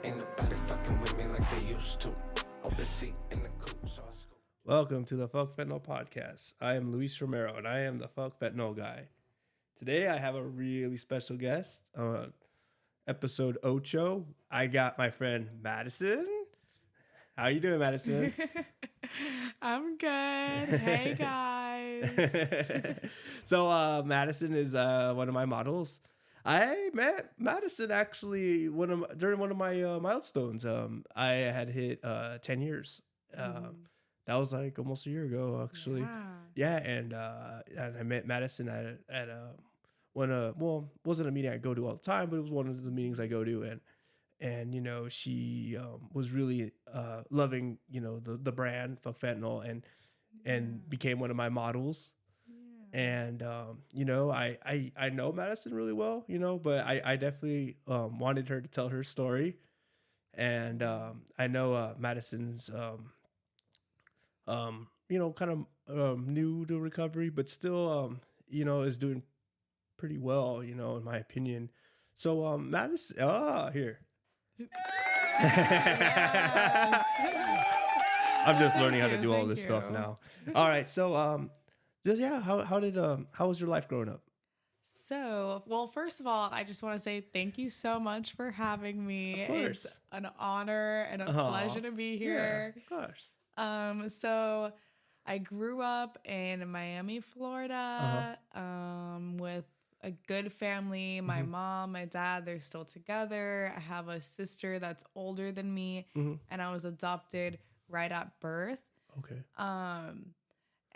Ain't nobody fucking with me like they used to. Open seat in the coupe, so I scoop. Welcome to the Fuck Fentanyl podcast. I am Luis Romero, and I am the Fuck Fentanyl guy. Today, I have a really special guest on episode Ocho. I got my friend Madison. How you doing, Madison? I'm good. Hey, guys. So, Madison is one of my models. I met Madison actually during one of my milestones. I had hit 10 years. That was like almost a year ago, actually. Yeah, and I met Madison at wasn't a meeting I go to all the time, but it was one of the meetings I go to, and you know, she was really loving, you know, the brand Fuck Fentanyl, and became one of my models. And you know, I know Madison really well, you know, but I definitely wanted her to tell her story. And I know Madison's you know, kind of new to recovery, but still you know, is doing pretty well, you know, in my opinion. So Madison, here. I'm just learning how to do all this stuff now. All right, so yeah, how was your life growing up? So, well, first of all, I just want to say thank you so much for having me. Of course. It's an honor and a pleasure to be here. Yeah, of course. So I grew up in Miami, Florida, with a good family. My mom, my dad, they're still together. I have a sister that's older than me, and I was adopted right at birth. Okay.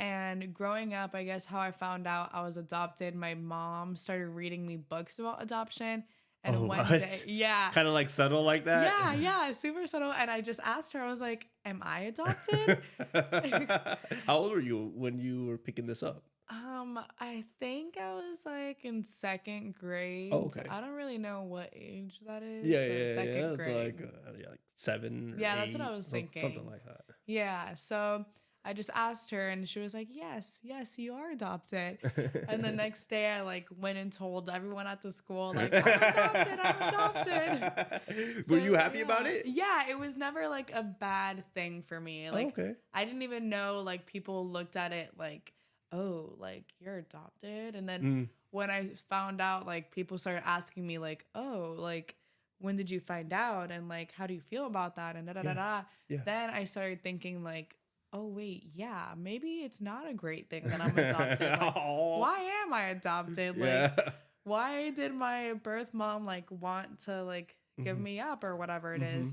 And growing up, I guess how I found out I was adopted, my mom started reading me books about adoption. And one day, yeah. Kind of like subtle like that? Yeah, super subtle. And I just asked her, I was like, am I adopted? How old were you when you were picking this up? I think I was like in second grade. Oh, okay. I don't really know what age that is. Yeah. Second It's grade. like 7 or Yeah, 8, that's what I was thinking. Something like that. Yeah, so I just asked her and she was like, yes, you are adopted. And the next day I like went and told everyone at the school, like, I'm adopted. Were you happy about it? Yeah, it was never like a bad thing for me. Like, okay. I didn't even know, like, people looked at it like, oh, like, you're adopted. And then when I found out, like, people started asking me like, oh, like, when did you find out? And like, how do you feel about that? And da-da-da-da. Yeah. Then I started thinking like, oh, wait, yeah, maybe it's not a great thing that I'm adopted. Like, why am I adopted? Like, why did my birth mom, like, want to, like, give me up or whatever it is?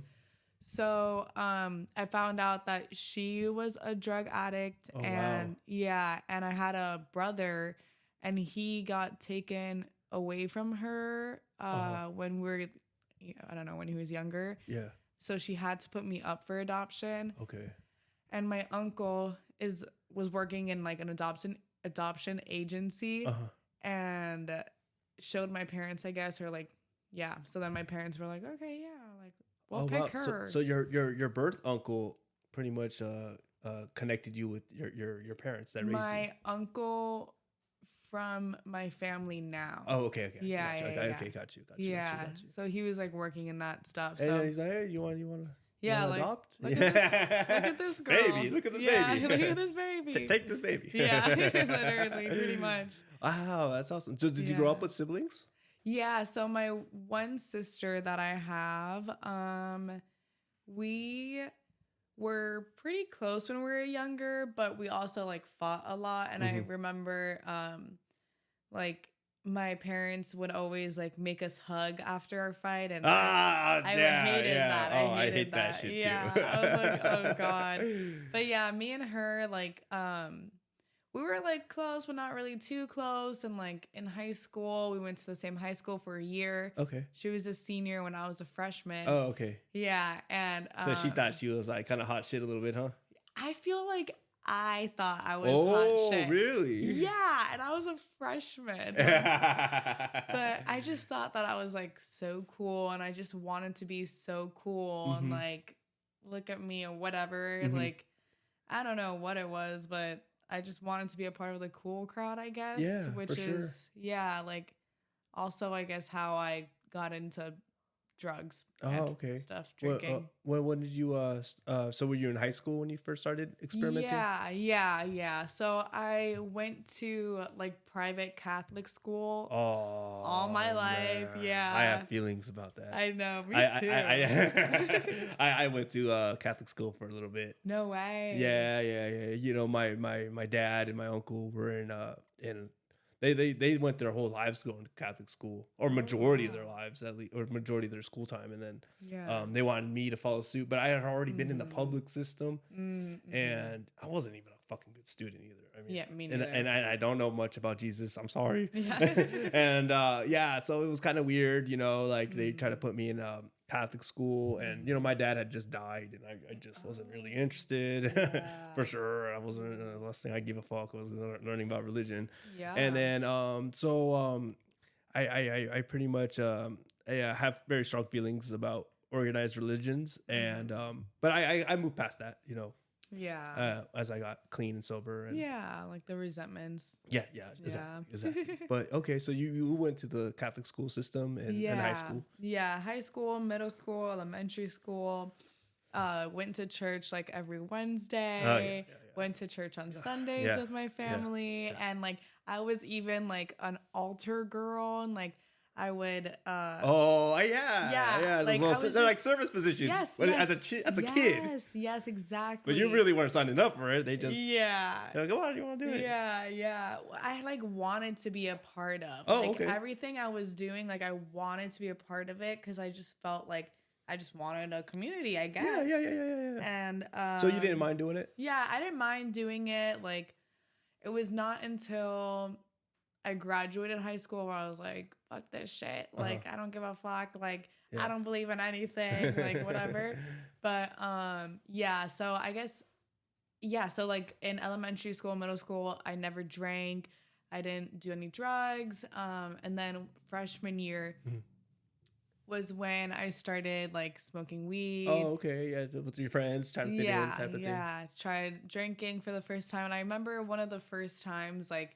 So I found out that she was a drug addict. And I had a brother, and he got taken away from her when we were, I don't know, when he was younger. Yeah. So she had to put me up for adoption. Okay. And my uncle was working in like an adoption agency and showed my parents, I guess, or like, yeah. So then my parents were like, okay, yeah, like we'll pick her. So your birth uncle pretty much connected you with your parents that raised you. My uncle from my family now. Oh, okay. Yeah, gotcha. yeah. Okay, got you. Yeah. So he was like working in that stuff. And So he's like, hey, you want to? yeah, like, adopt? look at this girl. Baby, look at this baby. Look at this baby. Take this baby. Yeah, literally, pretty much. Wow, that's awesome. So did you grow up with siblings? Yeah, so my one sister that I have, we were pretty close when we were younger, but we also like fought a lot. And I remember like my parents would always like make us hug after our fight, and I hated that. I hate that shit too. Yeah, I was like, oh god. But yeah, me and her like we were like close, but not really too close. And like in high school, we went to the same high school for a year. Okay. She was a senior when I was a freshman. Oh, okay. Yeah, and So she thought she was like kind of hot shit a little bit, huh? I feel like I thought I was hot shit. Oh, really? Yeah, and I was a freshman. But I just thought that I was like so cool, and I just wanted to be so cool and like look at me or whatever. Like, I don't know what it was, but I just wanted to be a part of the cool crowd, I guess. Yeah, which for is sure. like also I guess how I got into drugs. Oh, and okay. Stuff, drinking. When did you so were you in high school when you first started experimenting? Yeah. So I went to like private Catholic school all my life. Man. Yeah. I have feelings about that. I know, me too. I went to Catholic school for a little bit. No way. Yeah. You know, my dad and my uncle were in they went their whole lives going to Catholic school, or majority of their lives at least, or majority of their school time, and then they wanted me to follow suit, but I had already been in the public system, and I wasn't even a fucking good student either. I mean, Yeah, me neither. and I don't know much about Jesus. I'm sorry. Yeah. And so it was kind of weird, you know, like they tried to put me in Catholic school, and you know, my dad had just died, and I just wasn't really interested. For sure. I wasn't the last thing I give a fuck was learning about religion. Yeah. And then I pretty much have very strong feelings about organized religions, and but I moved past that, you know. Yeah. As I got clean and sober, and like the resentments. Yeah, exactly. But okay, so you went to the Catholic school system in high school. Yeah, high school, middle school, elementary school. Went to church like every Wednesday. Went to church on Sundays with my family, and like I was even like an altar girl, and like I would. Like they're like service positions. Yes, as a kid. Yes, exactly. But you really weren't signing up for it. They just they're like, come on, you want to do it? Yeah. I like wanted to be a part of. Everything I was doing, like I wanted to be a part of it because I just felt like I just wanted a community, I guess. Yeah. And so you didn't mind doing it? Yeah, I didn't mind doing it. Like it was not until I graduated high school where I was like, fuck this shit. Like, I don't give a fuck. Like, I don't believe in anything. Like, whatever. But, so I guess, so like in elementary school, middle school, I never drank. I didn't do any drugs. And then freshman year was when I started like smoking weed. Oh, okay. Yeah, with your friends, trying to fit in type of thing. Yeah, tried drinking for the first time. And I remember one of the first times, like,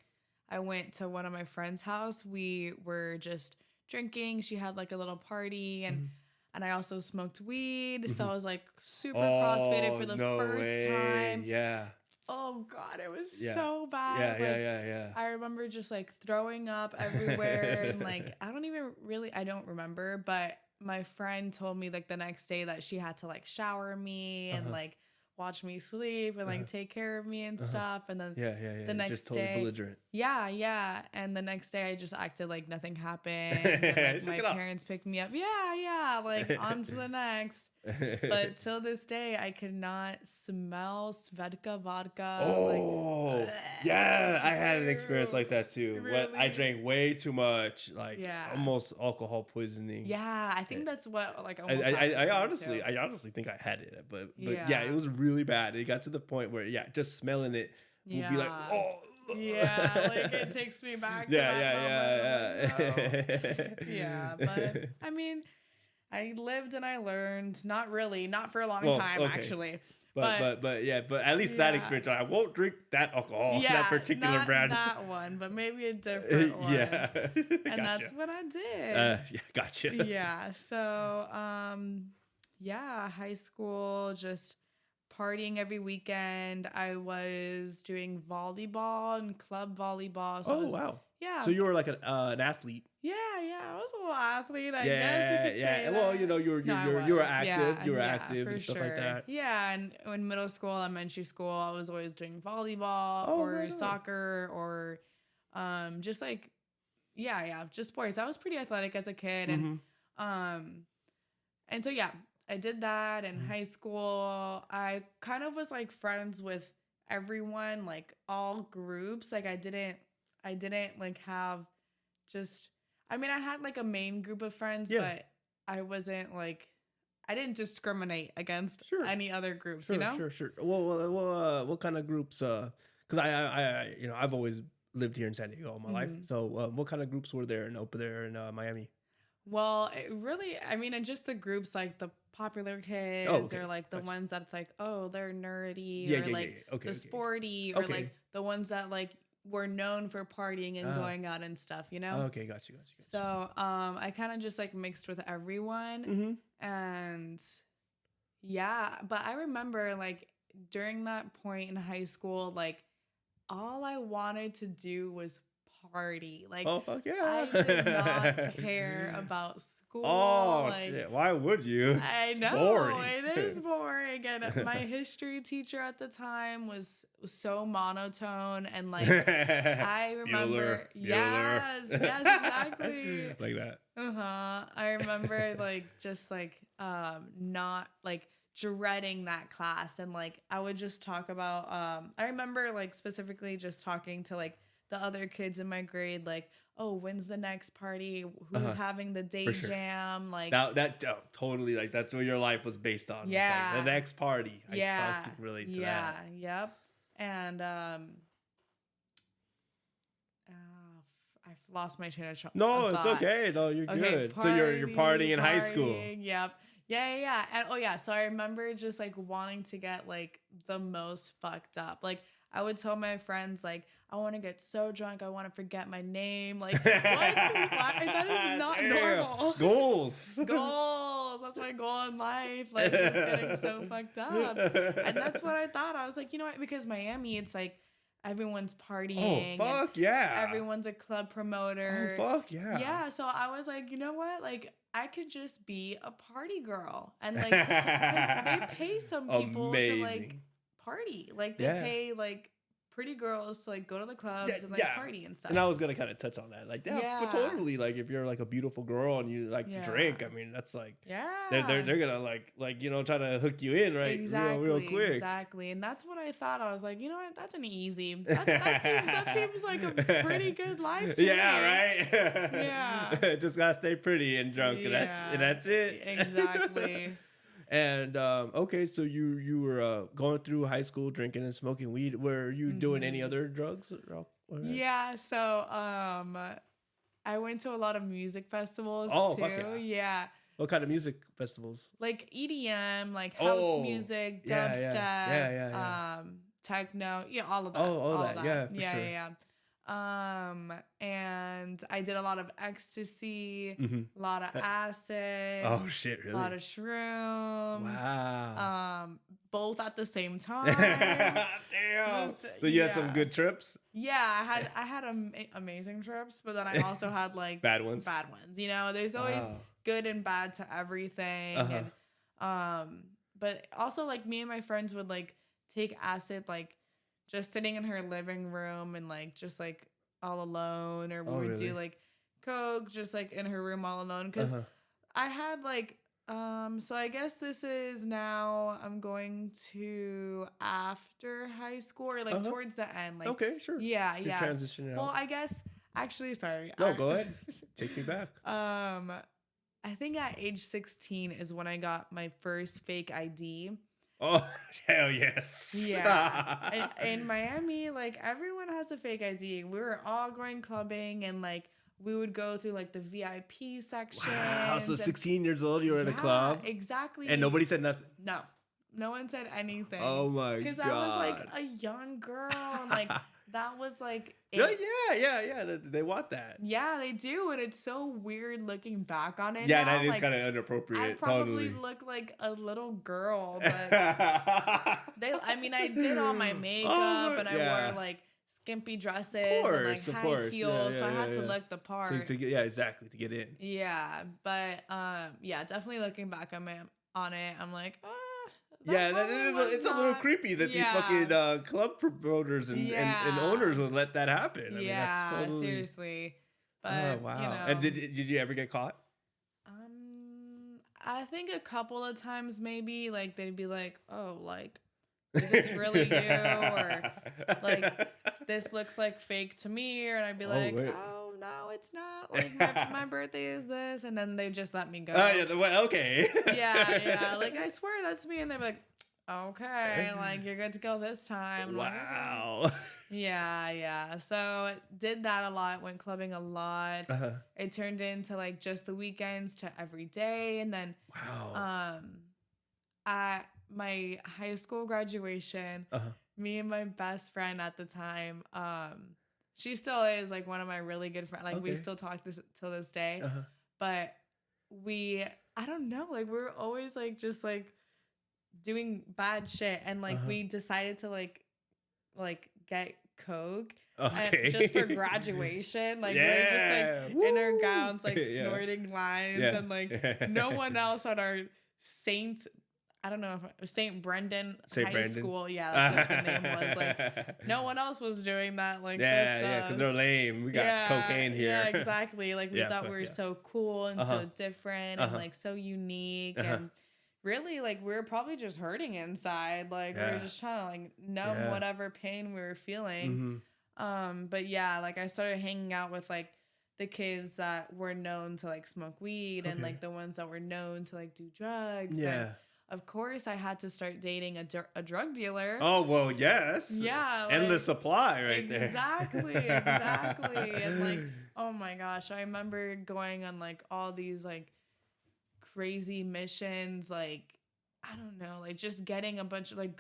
I went to one of my friend's house. We were just drinking. She had like a little party, and I also smoked weed. So I was like super crossfaded for the first time. Yeah. Oh God, it was so bad. Yeah. I remember just like throwing up everywhere, and like I don't remember, but my friend told me like the next day that she had to like shower me and like watch me sleep and like take care of me and stuff. And then the next just totally day, belligerent. Yeah. And the next day I just acted like nothing happened. And, like, my parents picked me up. Yeah. Like on to the next. But till this day, I could not smell Svedka vodka. Oh, yeah. I had an experience like that too. Really? I drank way too much, like almost alcohol poisoning. Yeah, I think that's what like almost I honestly think I had it, but yeah, it was really bad. It got to the point where just smelling it would be like, oh. Yeah, like it takes me back to that moment. Yeah, but I mean, I lived and I learned. Not really, not for a long time actually. But at least that experience, I won't drink that alcohol, that particular brand. That one, but maybe a different one. And gotcha. That's what I did. Gotcha. Yeah, so high school, just partying every weekend. I was doing volleyball and club volleyball. So wow. Yeah. So you were like an athlete. Yeah. I was a little athlete, I guess you could say that. Well, you know, you were active. You were active and stuff like that. Yeah, and in middle school, elementary school, I was always doing volleyball or soccer or just like just sports. I was pretty athletic as a kid, and so I did that in high school. I kind of was like friends with everyone, like all groups. Like I didn't like have just, I mean, I had like a main group of friends, but I wasn't like, I didn't discriminate against any other groups, you know? Sure. Well, what kind of groups? Because I I've always lived here in San Diego all my life. So what kind of groups were there in Miami? Well, it really, I mean, and just the groups like the popular kids or like the ones that's like, oh, they're nerdy or like the sporty or like the ones that like were known for partying and going out and stuff, you know? Okay, got you. So I kind of just like mixed with everyone. And yeah, but I remember like during that point in high school, like all I wanted to do was party. Like, oh fuck yeah! I did not care about school. Oh like, shit! Why would you? I know boring. it is boring, and my history teacher at the time was so monotone, and like I remember, yes, exactly, like that. I remember like just like not like dreading that class, and like I would just talk about I remember like specifically just talking to like the other kids in my grade, like, oh, when's the next party? Who's having the day jam? Like that totally, like that's what your life was based on. Yeah, like, the next party. Yeah, I can relate to that. Yep. And I've lost my chain of thought. No, it's okay. No, you're good. So you're partying in high school. Yep. Yeah. And so I remember just like wanting to get like the most fucked up. Like I would tell my friends like, I want to get so drunk, I want to forget my name. Like, what? That is not normal. Goals. That's my goal in life. Like, just getting so fucked up. And that's what I thought. I was like, you know what? Because Miami, it's like everyone's partying. Oh, fuck yeah. Everyone's a club promoter. Oh, fuck yeah. Yeah. So I was like, you know what? Like, I could just be a party girl. And like, 'cause they pay some people to like party. Like, they pay like pretty girls to like go to the clubs and like party and stuff. And I was gonna kind of touch on that, like but totally, like if you're like a beautiful girl and you like to drink, I mean that's like they're gonna like you know try to hook you in real quick. Exactly, and that's what I thought. I was like, you know what, that's an easy. That seems like a pretty good life. To me. Right. Yeah, just gotta stay pretty and drunk, and that's it. Exactly. And okay, so you were going through high school drinking and smoking weed. Were you doing any other drugs? Yeah, so I went to a lot of music festivals too. Fuck yeah. What kind of music festivals? Like EDM, like house music, dubstep, techno, all of that. All that. Yeah, for sure. Yeah. And I did a lot of ecstasy, a lot of acid. Oh shit, really? A lot of shrooms. Wow. Both at the same time. Damn. So you had some good trips? Yeah, I had amazing trips, but then I also had like bad ones. You know, there's always good and bad to everything. And but also like me and my friends would like take acid like just sitting in her living room and like just like all alone, or we would do like coke just like in her room all alone, because I had like so I guess this is now I'm going to after high school or like towards the end, like okay, sure, yeah you're transitioning out. Well, I guess actually sorry, no, go ahead, take me back. I think at age 16 is when I got my first fake ID. Oh, hell yes. Yeah. In Miami, like everyone has a fake ID. We were all going clubbing and like we would go through like the VIP section. Wow. So 16 years old, you were in a club? Exactly. And nobody said nothing? No one said anything. Oh my God. Because I was like a young girl. And like that was like yeah. They want that. Yeah, they do, and it's so weird looking back on it. Yeah, now. that is like, kind of inappropriate. I probably look like a little girl, but I did all my makeup and I wore like skimpy dresses and like high heels, so I had to look the part. To get in. Yeah, but definitely looking back on it, I'm like, it's a little creepy that these fucking club promoters and owners would let that happen. I mean, that's totally... seriously. But, wow. You know, and did you ever get caught? I think a couple of times maybe, like they'd be like, oh, like, is this really you? Or like, this looks like fake to me. And I'd be like, oh, no, it's not. Like, my birthday is this. And then they just let me go. Okay. Yeah. Like, I swear that's me. And they'd be like, okay, like, you're good to go this time. Wow. Like, yeah. So did that a lot. Went clubbing a lot. It turned into, like, just the weekends to every day. And then, at my high school graduation, me and my best friend at the time, she still is like one of my really good friends. Like Okay. we still talk till this day. Uh-huh. But I don't know, like we're always like just like doing bad shit, and like we decided to like get coke. Okay. And just for graduation, like we're just like in our gowns, like snorting lines, and like no one else at our Saint, I don't know if Saint Brendan High School, that's what the name was. Like no one else was doing that. Like because they're lame. We got cocaine here. Yeah, exactly. Like we thought we were so cool and so different and like so unique and. Really, like we were probably just hurting inside. Like we were just trying to like numb whatever pain we were feeling. But yeah, like I started hanging out with like the kids that were known to like smoke weed and like the ones that were known to like do drugs. Yeah. And of course, I had to start dating a drug dealer. Oh, well, yes. Yeah. Like, endless supply right there. Exactly. And like, oh my gosh, I remember going on like all these like crazy missions, like I don't know, like just getting a bunch of like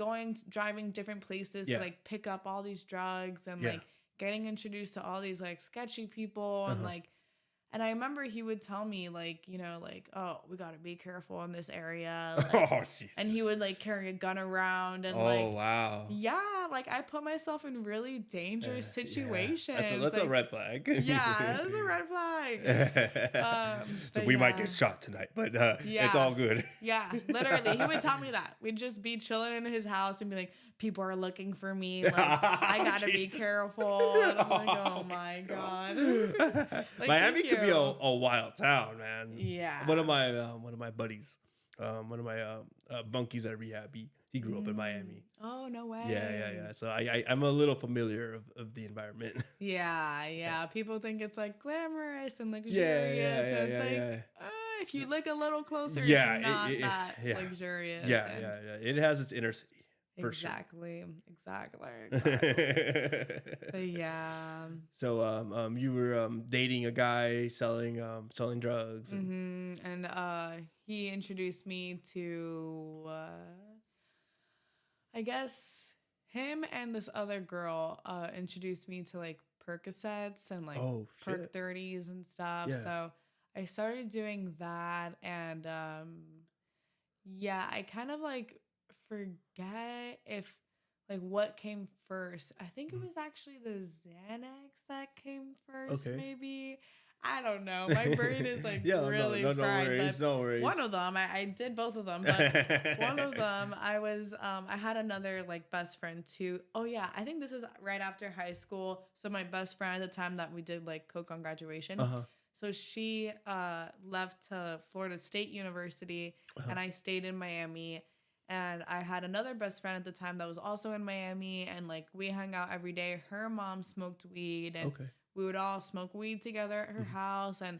driving different places to like pick up all these drugs and like getting introduced to all these like sketchy people and like, and I remember he would tell me like, you know, like, oh, we got to be careful in this area. Like, and he would like carry a gun around and wow. Yeah, like I put myself in really dangerous situations. That's like, a red flag. Yeah, that's a red flag. So we might get shot tonight, but it's all good. Yeah, literally. He would tell me that. We'd just be chilling in his house and be like, people are looking for me. Like, I gotta be careful. And I'm like, oh my God. Like, Miami could be a wild town, man. Yeah. One of my buddies, one of my bunkies at rehab, he grew up in Miami. Oh, no way. Yeah. So I'm a little familiar of the environment. Yeah. People think it's like glamorous and luxurious. So it's like, if you look a little closer, it's not that luxurious. Yeah. It has its inner city. Exactly. Sure. But yeah. So you were dating a guy selling drugs. And he introduced me to I guess him and this other girl introduced me to like Percocets and like Perc 30s and stuff. Yeah. So I started doing that, and I kind of like forget if like what came first. I think it was actually the Xanax that came first. Maybe. I don't know. My brain is like really fried. No worries. One of them, I did both of them, but one of them, I had another like best friend too. Oh yeah, I think this was right after high school. So my best friend at the time that we did like coke on graduation. So she left to Florida State University, and I stayed in Miami. And I had another best friend at the time that was also in Miami, and like we hung out every day. Her mom smoked weed, and we would all smoke weed together at her house. And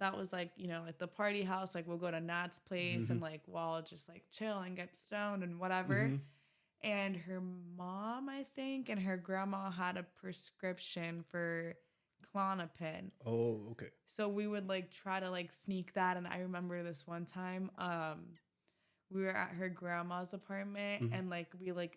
that was like, you know, like the party house. Like we'll go to Nat's place and like we'll all just like chill and get stoned and whatever. And her mom, I think, and her grandma had a prescription for Klonopin. Oh, okay. So we would like try to like sneak that. And I remember this one time, we were at her grandma's apartment and like we like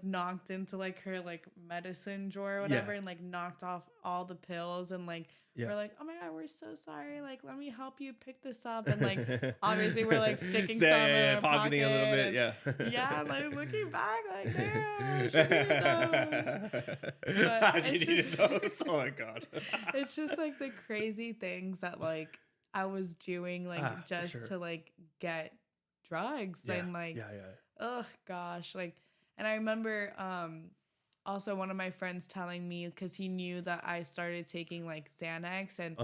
knocked into like her like medicine drawer or whatever and like knocked off all the pills and like we're like, oh my God, we're so sorry, like let me help you pick this up, and like obviously we're like sticking some in our pocketing pocket a little bit, yeah, like looking back like damn, she needed those. But she needed those. Oh my God. It's just like the crazy things that like I was doing like just to like get drugs and like oh gosh, like. And I remember also one of my friends telling me, because he knew that I started taking like Xanax, and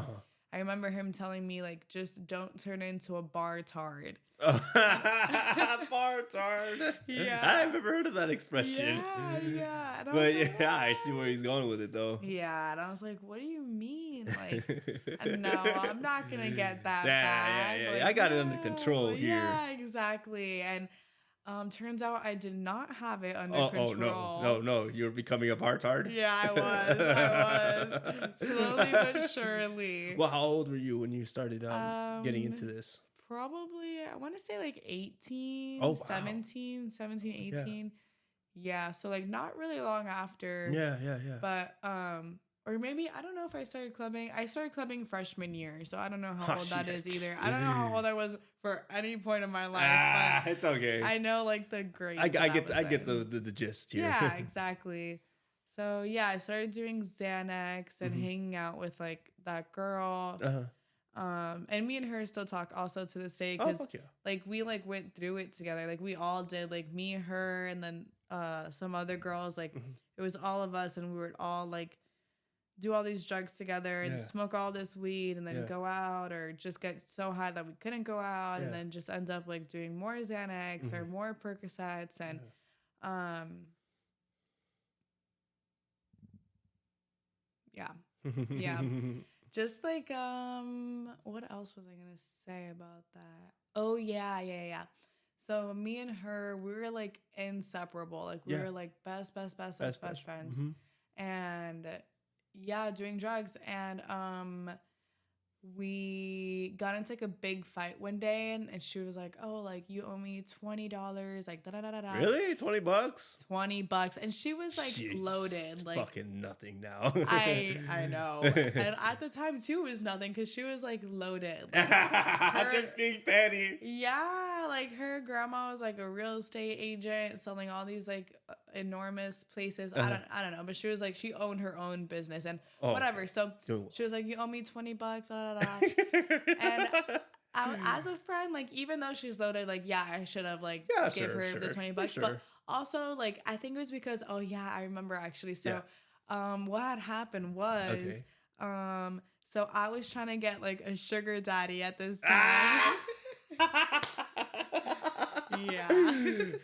I remember him telling me like, just don't turn into a bar tard. Bar tard. Yeah. I've never heard of that expression. Yeah. But like, I see where he's going with it though. Yeah, and I was like, what do you mean? Like, no, I'm not gonna get that bad. Yeah. Like, I got it under control here. Yeah, exactly. And turns out I did not have it under control. Oh no! You're becoming a bar tard. Yeah, I was slowly but surely. Well, how old were you when you started getting into this? Probably, I want to say like 18, wow. 17, 18. Yeah, so like not really long after. Yeah. But or maybe I don't know if I started clubbing. I started clubbing freshman year, so I don't know how old that is either. I don't know how old I was for any point in my life. But it's okay. I know like the grades. I get the gist here. Yeah, exactly. So yeah, I started doing Xanax and hanging out with like that girl. And me and her still talk also to this day because like we like went through it together. Like we all did, like me, her, and then some other girls. Like it was all of us, and we would all like do all these drugs together and smoke all this weed and then go out or just get so high that we couldn't go out and then just end up like doing more Xanax or more Percocets and yeah. Just like what else was I gonna say about that? Oh yeah. So me and her, we were like inseparable. Like we were like best friends. And yeah, doing drugs. And we got into like a big fight one day, and she was like, "Oh, like you owe me $20." Like da da da da. Really? $20? $20, and she was like loaded. It's like fucking nothing now. I know, and at the time too it was nothing because she was like loaded. Like, just being petty. Yeah, like her grandma was like a real estate agent selling all these like enormous places. I don't know, but she was like she owned her own business and whatever. So she was like, "You owe me $20." And as a friend, like even though she's loaded, like I should have like gave her the $20, but also like I think it was because I remember actually. So what had happened was so I was trying to get like a sugar daddy at this time. Yeah.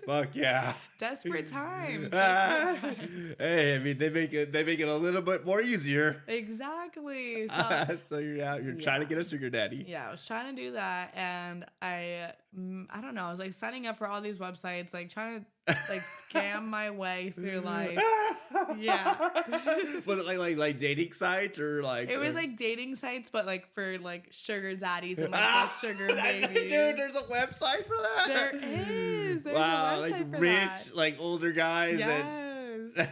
Fuck yeah. Desperate times. Hey, I mean they make it a little bit more easier. Exactly. So you're trying to get a sugar daddy. Yeah, I was trying to do that, and I don't know. I was like signing up for all these websites, like trying to like scam my way through life. Yeah. Was it like dating sites or like? It was like dating sites, but like for like sugar daddies and like the sugar babies. Dude, there's a website for that. There is. There's wow, a website like for rich, that. like older guys. Yes. And...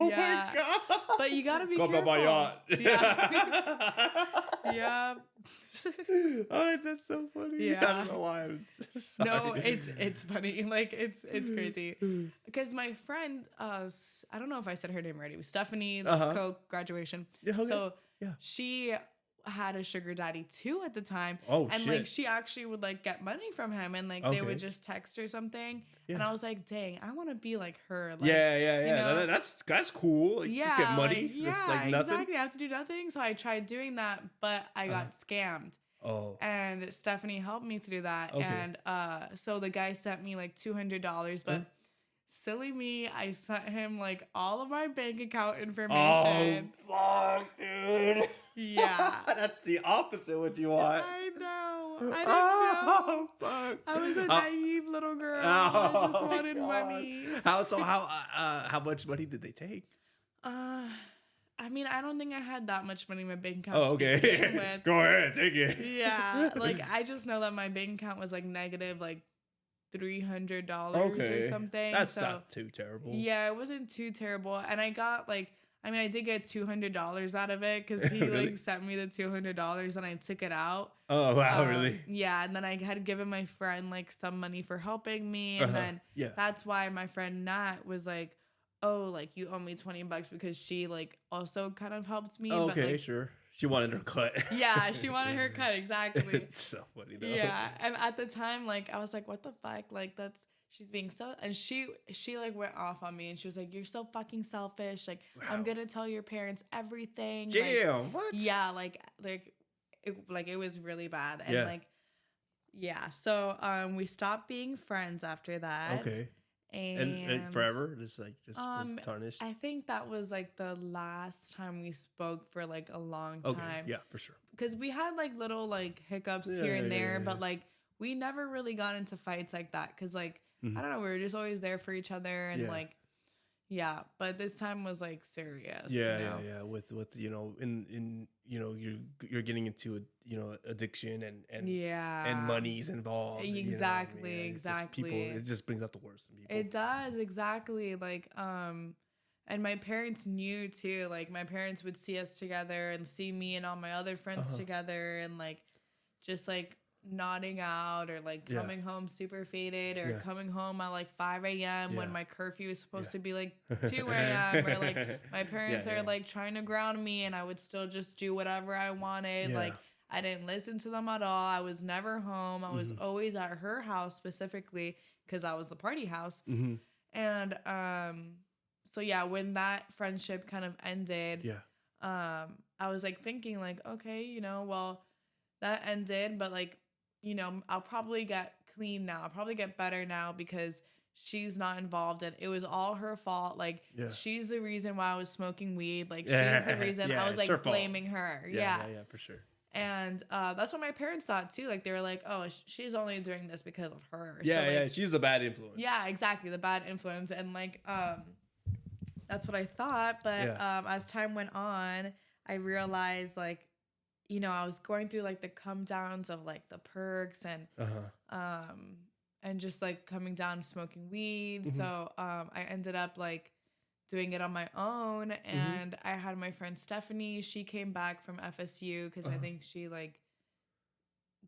oh my god. But you gotta be careful. careful. My yacht. Yeah. Yeah. Oh, that's so funny. Yeah. I don't know why. No, it's funny. Like it's crazy. Because my friend, I don't know if I said her name right. It was Stephanie, the Coke graduation. Yeah, okay. So she had a sugar daddy too at the time. Oh, and shit. like she actually would like get money from him, and like they would just text or something. Yeah. And I was like, dang, I want to be like her. Like, yeah. You know? That's cool. Like, just get money. Like, it's like nothing. Exactly. I have to do nothing. So I tried doing that, but I got scammed. Oh. And Stephanie helped me through that. Okay. And so the guy sent me like $200, but silly me, I sent him like all of my bank account information. Oh, fuck, dude. Yeah. That's the opposite what you want. I know. I didn't know. Fuck. I was a naive little girl. I just wanted money. How much money did they take? I mean, I don't think I had that much money in my bank account. Oh, okay. Go ahead, take it. Yeah. Like, I just know that my bank account was like negative, like $300 or something. That's not too terrible. Yeah, it wasn't too terrible. And I got like, I mean, I did get $200 out of it because he really? like sent me the $200 and I took it out. Oh, wow, really? Yeah. And then I had given my friend like some money for helping me. And then that's why my friend Nat was like, oh, like you owe me $20 because she like also kind of helped me. Oh, but, okay, like, sure. She wanted her cut. Yeah, she wanted her cut, exactly. It's so funny though. Yeah, and at the time, like I was like, what the fuck? Like she's being so, and she like went off on me, and she was like, you're so fucking selfish. Like I'm gonna tell your parents everything. Damn, like, what? Yeah, it was really bad, and So we stopped being friends after that. Okay. And forever, just was tarnished. I think that was like the last time we spoke for like a long time. Okay, yeah, for sure. Because we had like little like hiccups here and there, but like we never really got into fights like that. Because like I don't know, we were just always there for each other, and like Yeah, but this time was like serious. Yeah, you know? yeah. With in you're getting into addiction and Yeah. money's involved. Exactly, It's just people. exactly. It just brings out the worst in people. It does, exactly. Like, and my parents knew too. Like, my parents would see us together and see me and all my other friends together and like just like nodding out or like coming home super faded or coming home at like 5 a.m. when my curfew is supposed to be like 2 a.m. or like my parents are like trying to ground me and I would still just do whatever I wanted. Yeah. Like, I didn't listen to them at all. I was never home. I was always at her house specifically because I was the party house. And so yeah, when that friendship kind of ended, I was like thinking like, okay, well, that ended, but like, I'll probably get clean now. I'll probably get better now because she's not involved and it was all her fault. Like she's the reason why I was smoking weed. Like she's the reason I was like blaming her. Yeah, for sure. And that's what my parents thought too. Like they were like, oh, she's only doing this because of her. Yeah, so, like, she's the bad influence. Yeah, exactly. The bad influence. And like, that's what I thought. But as time went on, I realized like, I was going through like the come downs of like the perks and just like coming down smoking weed. So I ended up like doing it on my own. And I had my friend Stephanie. She came back from FSU because I think she like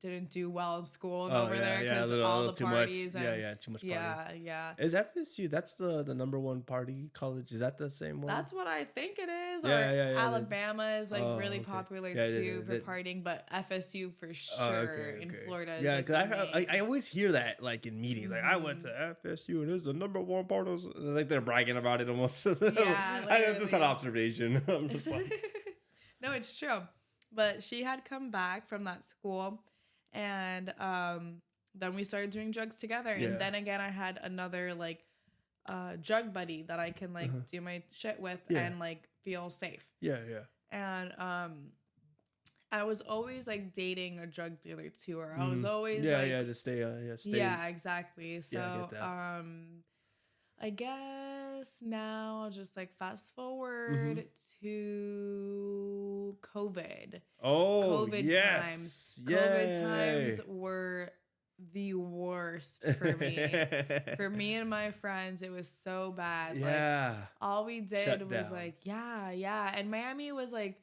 didn't do well in school over there because all the parties. And, too much party. Yeah. Is FSU, that's the number one party college? Is that the same one? That's what I think it is. Alabama is like really popular too for partying, but FSU for sure in Florida. Yeah, because I always hear that like in meetings. Like I went to FSU and it's the number one part of, like they're bragging about it almost. Yeah, it's just an observation. I'm just like, no, it's true. But she had come back from that school. And then we started doing drugs together. And then again, I had another like drug buddy that I can like do my shit with and like feel safe. Yeah. And I was always like dating a drug dealer too, or I was always to stay. Yeah, exactly. So I get that. I guess now I'll just like fast forward to COVID. Oh, COVID times. Yay. COVID times were the worst for me. For me and my friends, it was so bad. Yeah. Like, all we did Shut was down. like, yeah. And Miami was like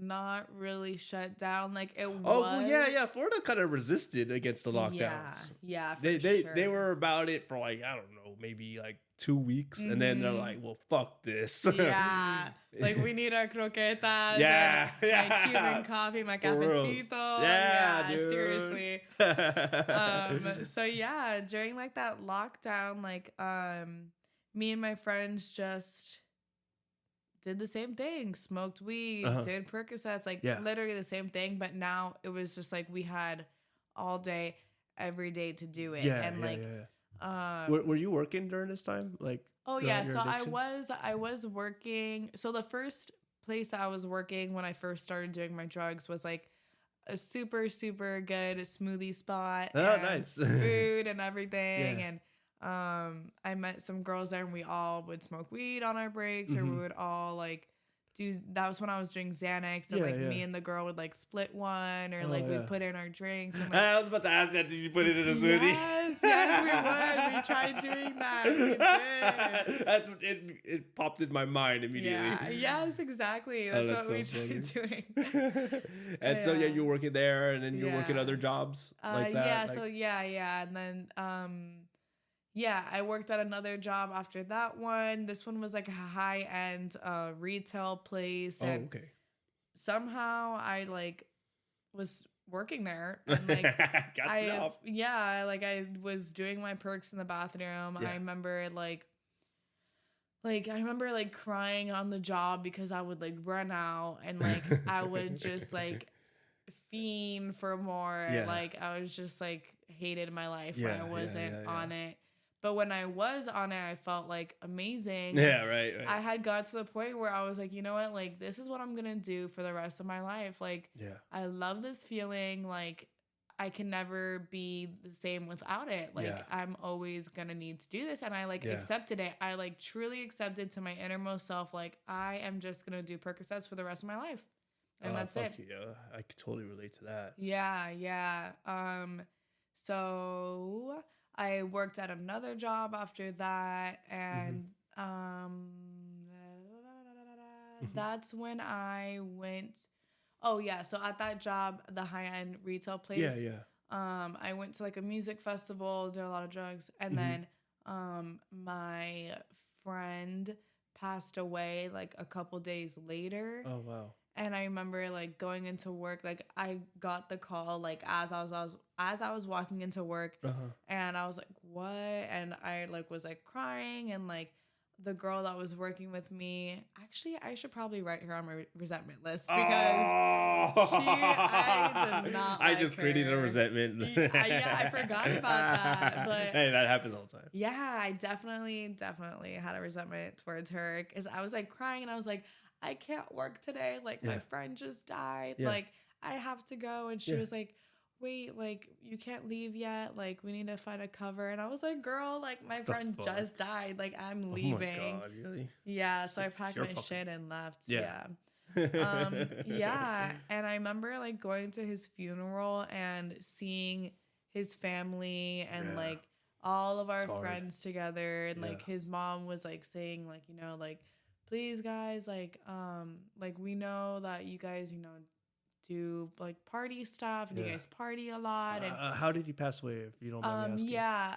not really shut down. Like it was. Oh, yeah. Florida kind of resisted against the lockdowns. Yeah, for they were about it for like, I don't know, maybe like 2 weeks. And then they're like, well, fuck this. Yeah. Like we need our croquetas. Yeah. My Cuban coffee, my cafecito. Yeah, dude. Seriously. So yeah, during like that lockdown, like me and my friends just did the same thing, smoked weed, did Percocets, like literally the same thing. But now it was just like we had all day, every day to do it. Were you working during this time? Like, oh yeah, so I was working. So the first place that I was working when I first started doing my drugs was like a super, super good smoothie spot. Oh, nice. Food and everything. And I met some girls there and we all would smoke weed on our breaks or we would all like that was when I was doing Xanax and me and the girl would like split one or we'd put in our drinks and like, I was about to ask that, did you put it in a smoothie? Yes, we would. We tried doing that. We did. That's what it popped in my mind immediately. Yeah, yes, exactly. That's what we tried doing. And so you're working there and then you're working other jobs like that? Yeah, so and then I worked at another job after that one. This one was like a high-end retail place. And okay. Somehow I like was working there. And, like, I was doing my perks in the bathroom. I remember like crying on the job because I would like run out and like I would just like fiend for more. Like I was just like hated my life when I wasn't on it. But when I was on it, I felt like amazing. Yeah, right. I had got to the point where I was like, you know what? Like, this is what I'm going to do for the rest of my life. Like, I love this feeling. Like, I can never be the same without it. Like, I'm always gonna need to do this. And I like accepted it. I like truly accepted to my innermost self, like, I am just gonna do Percocets for the rest of my life. And that's it. Yeah, I could totally relate to that. Yeah. So I worked at another job after that, and that's when I went. Oh yeah, so at that job, the high-end retail place. I went to like a music festival, did a lot of drugs, and then my friend passed away like a couple days later. Oh wow. And I remember like going into work, like I got the call like as I was walking into work, and I was like, what? And I like was like crying, and like the girl that was working with me, actually I should probably write her on my resentment list because I did not like I just created a resentment. I forgot about that. But hey, that happens all the time. Yeah, I definitely had a resentment towards her because I was like crying and I was like, I can't work today. Like my friend just died. Like I have to go. And she was like, wait, like you can't leave yet. Like we need to find a cover. And I was like, girl, like my friend just died. Like I'm leaving. Oh my God, really? Yeah. So I packed my shit and left. Yeah. And I remember like going to his funeral and seeing his family and like all of our friends together. And like his mom was like saying like, you know, like, please guys, like we know that you guys, you know, do like party stuff and you guys party a lot. And how did he pass away, if you don't mind me asking? Yeah,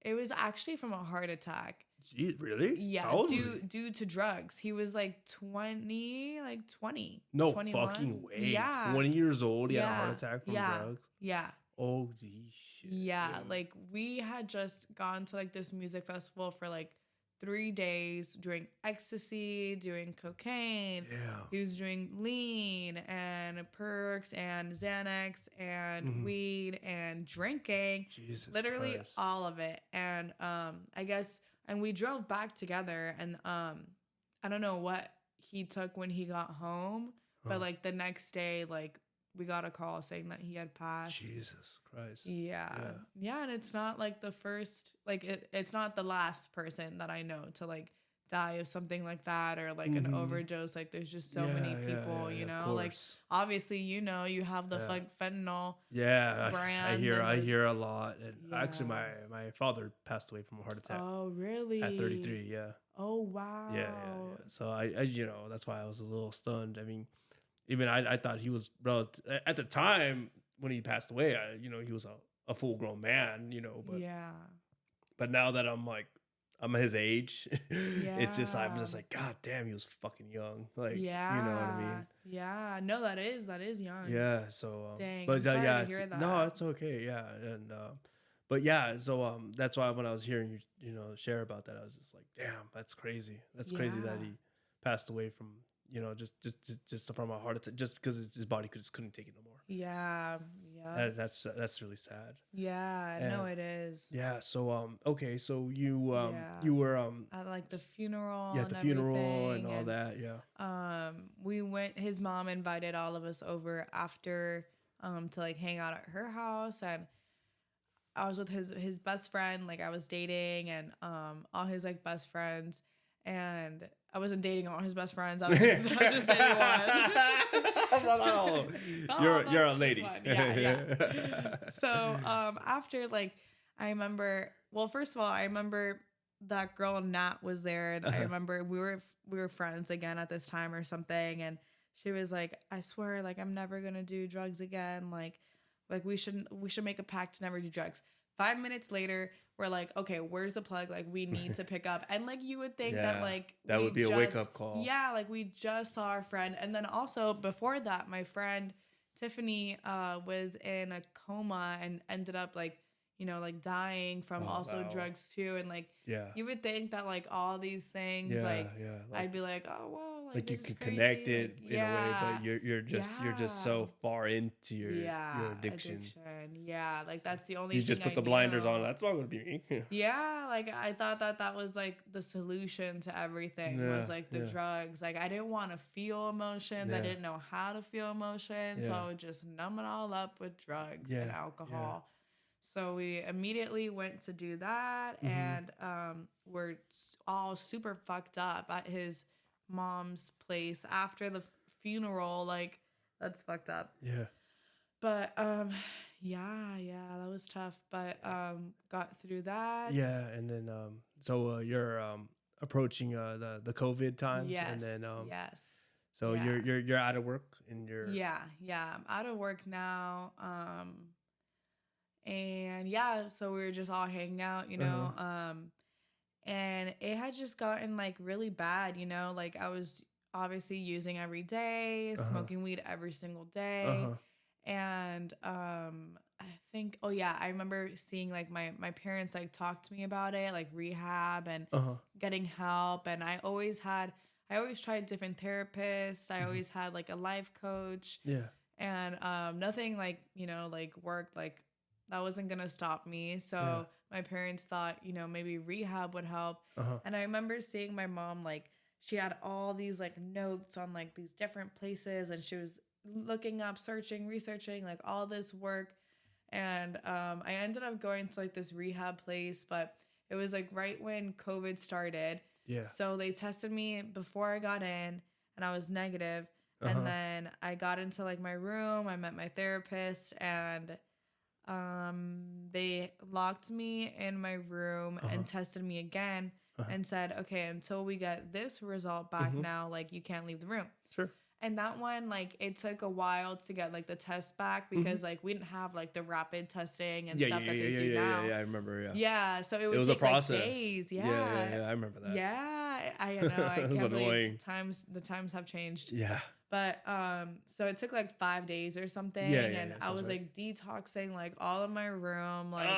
it was actually from a heart attack. Gee, really? Yeah, how old was he? Due to drugs. He was like 20. No 21. Fucking way. Yeah, 20 years old. He had a heart attack from drugs. Yeah. Oh, geez, shit. Yeah, like we had just gone to like this music festival for like 3 days, doing ecstasy, doing cocaine. Yeah. He was doing lean and perks and Xanax and weed and drinking. Jesus literally Christ. All of it. And I guess, and we drove back together, and I don't know what he took when he got home, but like the next day, like we got a call saying that he had passed. Jesus Christ. Yeah. And it's not like the first, like it's not the last person that I know to like die of something like that, or like an overdose. Like there's just so many people, you know, like obviously, you know, you have the Fuck Fentanyl brand. I hear a lot. And actually my father passed away from a heart attack. Oh, really? At 33. Yeah. Oh, wow. Yeah. So I you know, that's why I was a little stunned. I mean, even I thought he was at the time when he passed away, you know, he was a full grown man, you know, but now that I'm his age, it's just, I'm just like, God damn, he was fucking young. Like, you know what I mean? Yeah. No, that is young. Yeah. So, dang, but I'm sorry to hear that. No, it's okay. Yeah. And, but yeah, so, that's why when I was hearing you know, share about that, I was just like, damn, that's crazy. That's crazy that he passed away from, you know, just from a heart attack, just because his body couldn't take it no more. Yeah. That's really sad. Yeah, and, no, it is. Yeah. So okay, so you were at like the funeral. Yeah, the funeral and all that. Yeah. We went. His mom invited all of us over after to like hang out at her house, and I was with his best friend. Like I was dating, and all his like best friends. And I wasn't dating all his best friends. I was just dating one. You're a lady. Yeah. So after like, I remember. Well, first of all, I remember that girl Nat was there, and I remember we were friends again at this time or something. And she was like, "I swear, like I'm never gonna do drugs again. Like we should make a pact to never do drugs." 5 minutes later, we're like, okay, where's the plug? Like, we need to pick up. And, like, you would think that, like... That would be a wake-up call. Yeah, like, we just saw our friend. And then also, before that, my friend Tiffany was in a coma and ended up, like, you know, like, dying from drugs, too. And, like, you would think that, like, all these things, like, I'd be like, oh, well, like you this is can crazy. connect it Like, in a way, yeah. but you're just so far into your addiction. Yeah, like that's the only You thing just put I the blinders knew. on. That's not gonna be me. Yeah, like I thought that was like the solution to everything was like the drugs. Like I didn't want to feel emotions. I didn't know how to feel emotions, so I would just numb it all up with drugs and alcohol. So we immediately went to do that, and we're all super fucked up at his mom's place after the funeral. Like that's fucked up. Yeah. But yeah, that was tough. But got through that. Yeah, and then so you're approaching the COVID times, Yes. and then Yes. so you're out of work and you're Yeah. I'm out of work now. And yeah, so we were just all hanging out, you know. And it had just gotten like really bad, you know. Like I was obviously using every day, smoking weed every single day. And I think I remember seeing like my parents like talk to me about it, like rehab and getting help. And I always tried different therapists. I always had like a life coach. Yeah. And nothing like, you know, like worked. Like that wasn't gonna stop me. So my parents thought, you know, maybe rehab would help. And I remember seeing my mom, like she had all these like notes on like these different places, and she was looking up, searching, researching, like all this work. And I ended up going to like this rehab place, but it was like right when COVID started. Yeah. So they tested me before I got in, and I was negative. And then I got into like my room. I met my therapist, and they locked me in my room and tested me again and said, okay, until we get this result back now, like you can't leave the room. Sure. And that one, like, it took a while to get, like, the test back because, like, we didn't have, like, the rapid testing and stuff that they do now. Yeah, I remember, Yeah, so it would was take, a process. like, days. Yeah, I remember that. Yeah, I know. I It was can't annoying. believe the times have changed. Yeah. But, so it took, like, 5 days or something. And I was, like, detoxing, like, all of my room. Like,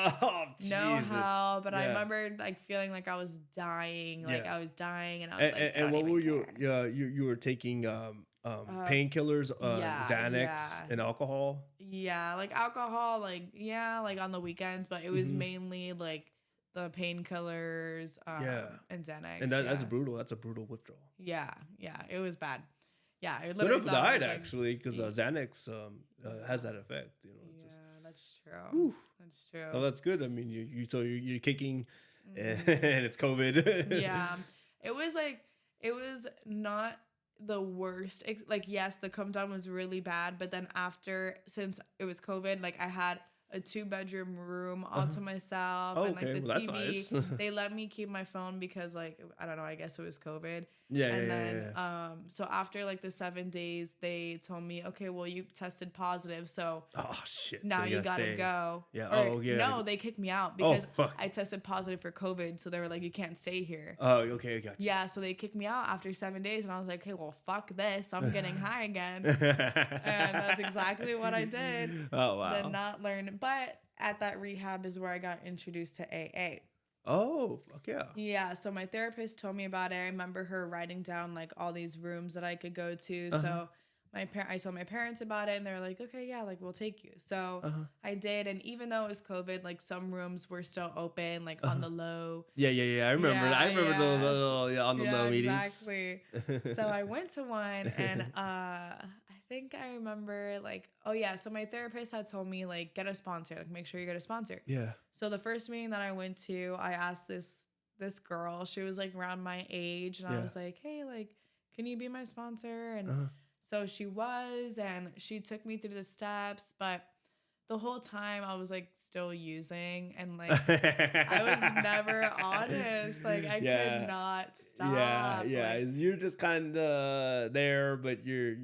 no help. But I remember, like, feeling like I was dying. Like, I was dying. And I was like, and what were you were taking painkillers, Xanax, and alcohol? Yeah, like alcohol, like on the weekends, but it was mainly like the painkillers, and Xanax. And that's brutal. That's a brutal withdrawal. Yeah, it was bad. Yeah, it Could literally have died actually because Xanax has that effect. You know. That's true. Whew. That's true. So that's good. I mean, you're kicking, and it's COVID. Yeah, it was not the worst. Like, yes, the come down was really bad, but then since it was COVID, like I had a 2-bedroom room all to myself, and like the TV. That's nice. They let me keep my phone because, like, I don't know, I guess it was COVID. So after like the 7 days, they told me, okay, well, you tested positive, so now you gotta go. No, they kicked me out because I tested positive for COVID, so they were like, you can't stay here. Okay, gotcha. Yeah, so they kicked me out after 7 days, and I was like, okay, well, fuck this, I'm getting high again. And that's exactly what I did. Oh, wow. Did not learn. But at that rehab is where I got introduced to AA. Oh, fuck yeah. Yeah, so my therapist told me about it. I remember her writing down like all these rooms that I could go to. So I told my parents about it, and they're like, okay, yeah, like we'll take you. So I did, and even though it was COVID, like some rooms were still open, like on the low. Yeah. I remember. I remember those on the low meetings. Exactly. So I went to one, and I think I remember like, so my therapist had told me like get a sponsor, like make sure you get a sponsor. Yeah. So the first meeting that I went to, I asked this girl, she was like around my age, and I was like, hey, like, can you be my sponsor? And so she was, and she took me through the steps, but the whole time I was like still using, and like I was never honest. Like I could not stop. Yeah. Like, you're just kind of there, but you're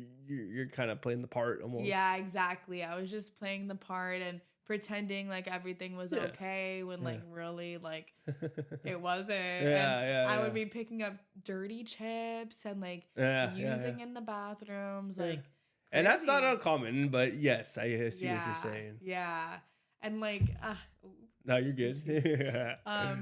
kind of playing the part almost. Yeah, exactly. I was just playing the part and pretending like everything was okay when like really like it wasn't. I would be picking up dirty chips and like using in the bathrooms, like. And that's not uncommon, but yes, I see what you're saying. Yeah. And like, no, you're good.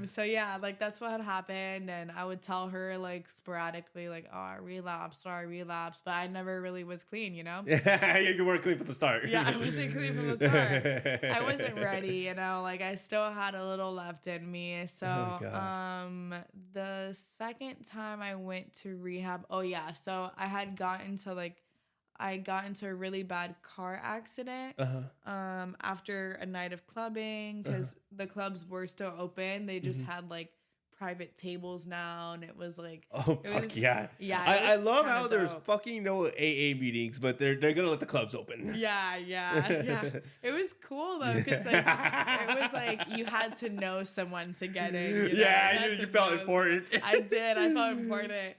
So yeah, like that's what had happened, and I would tell her like sporadically, like, oh, I relapsed, but I never really was clean, you know? You weren't clean from the start. Yeah, I wasn't clean from the start. I wasn't ready, you know, like I still had a little left in me. So the second time I went to rehab, so I got into a really bad car accident after a night of clubbing, because the clubs were still open. They just had like private tables now, and it was like, yeah. I love how there's fucking no AA meetings, but they're gonna let the clubs open. Yeah. It was cool though, because like it was like you had to know someone to get in. You know? You felt important. I did. I felt important.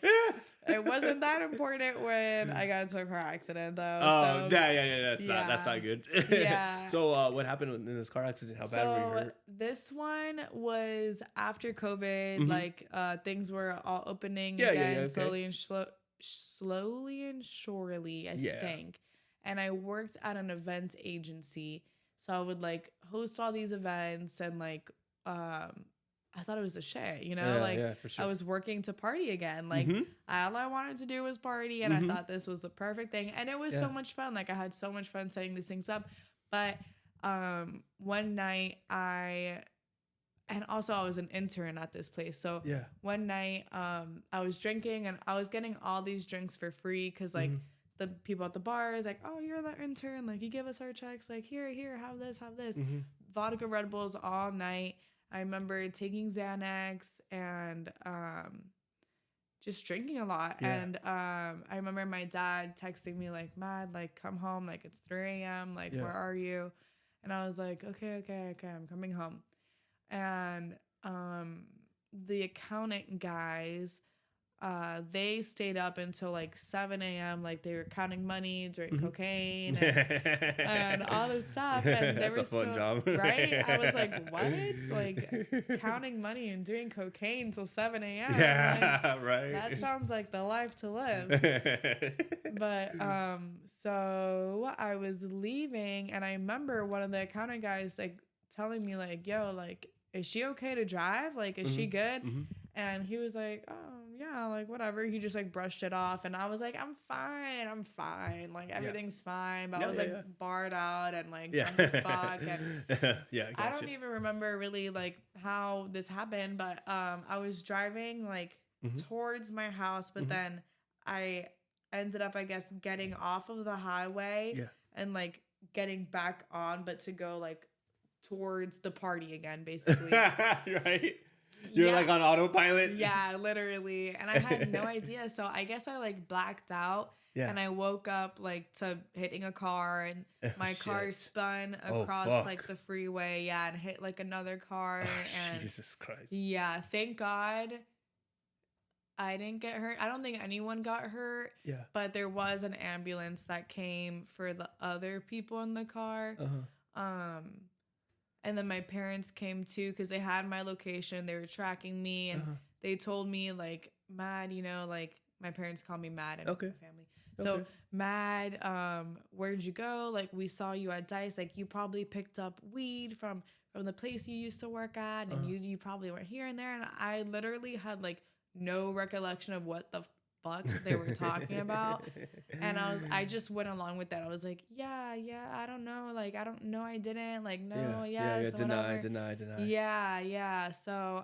It wasn't that important when I got into a car accident, though. Oh, that's not good. Yeah. So, what happened in this car accident? How bad were you hurt? This one was after COVID. Like, things were all opening again, slowly and surely, I think. And I worked at an event agency, so I would like host all these events, and like, I thought it was a shit, you know, for sure. I was working to party again. Like all I wanted to do was party, and I thought this was the perfect thing. And it was so much fun. Like I had so much fun setting these things up. But one night I was an intern at this place. So one night I was drinking, and I was getting all these drinks for free, because like the people at the bar is like, oh, you're the intern. Like you give us our checks. Like here, have this. Vodka Red Bulls all night. I remember taking Xanax and just drinking a lot. Yeah. And I remember my dad texting me like, Mad, like, come home. Like, it's 3 a.m. Like, where are you? And I was like, okay, I'm coming home. And the accountant guys, they stayed up until like 7 a.m. Like they were counting money, doing cocaine, and all this stuff. And they were still, job. Right? I was like, what? Like counting money and doing cocaine till 7 a.m. Yeah, like, right. That sounds like the life to live. But so I was leaving, and I remember one of the accounting guys like telling me like, yo, like, is she okay to drive? Like, is she good? And he was like, oh, yeah, like, whatever. He just, like, brushed it off. And I was like, I'm fine. Like, everything's fine. But I was, like, barred out and, like, drunk as fuck. And I don't even remember really, like, how this happened. But I was driving, like, towards my house. But then I ended up, I guess, getting off of the highway and, like, getting back on. But to go, like, towards the party again, basically. Right? You're like on autopilot? Yeah, literally. And I had no idea. So I guess I like blacked out. Yeah. And I woke up like to hitting a car, and my car spun across like the freeway. Yeah. And hit like another car. And Jesus Christ. Yeah. Thank God I didn't get hurt. I don't think anyone got hurt. Yeah. But there was an ambulance that came for the other people in the car. And then my parents came too, because they had my location. They were tracking me, and they told me like, Mad, you know, like my parents call me Mad in my family. So Mad, where'd you go? Like we saw you at Dice. Like you probably picked up weed from the place you used to work at, and you probably went here and there. And I literally had like no recollection of what the fuck they were talking about. And I just went along with that. I was like, yeah, I don't know. Like, I don't know. I didn't like, no, so deny. Yeah. So,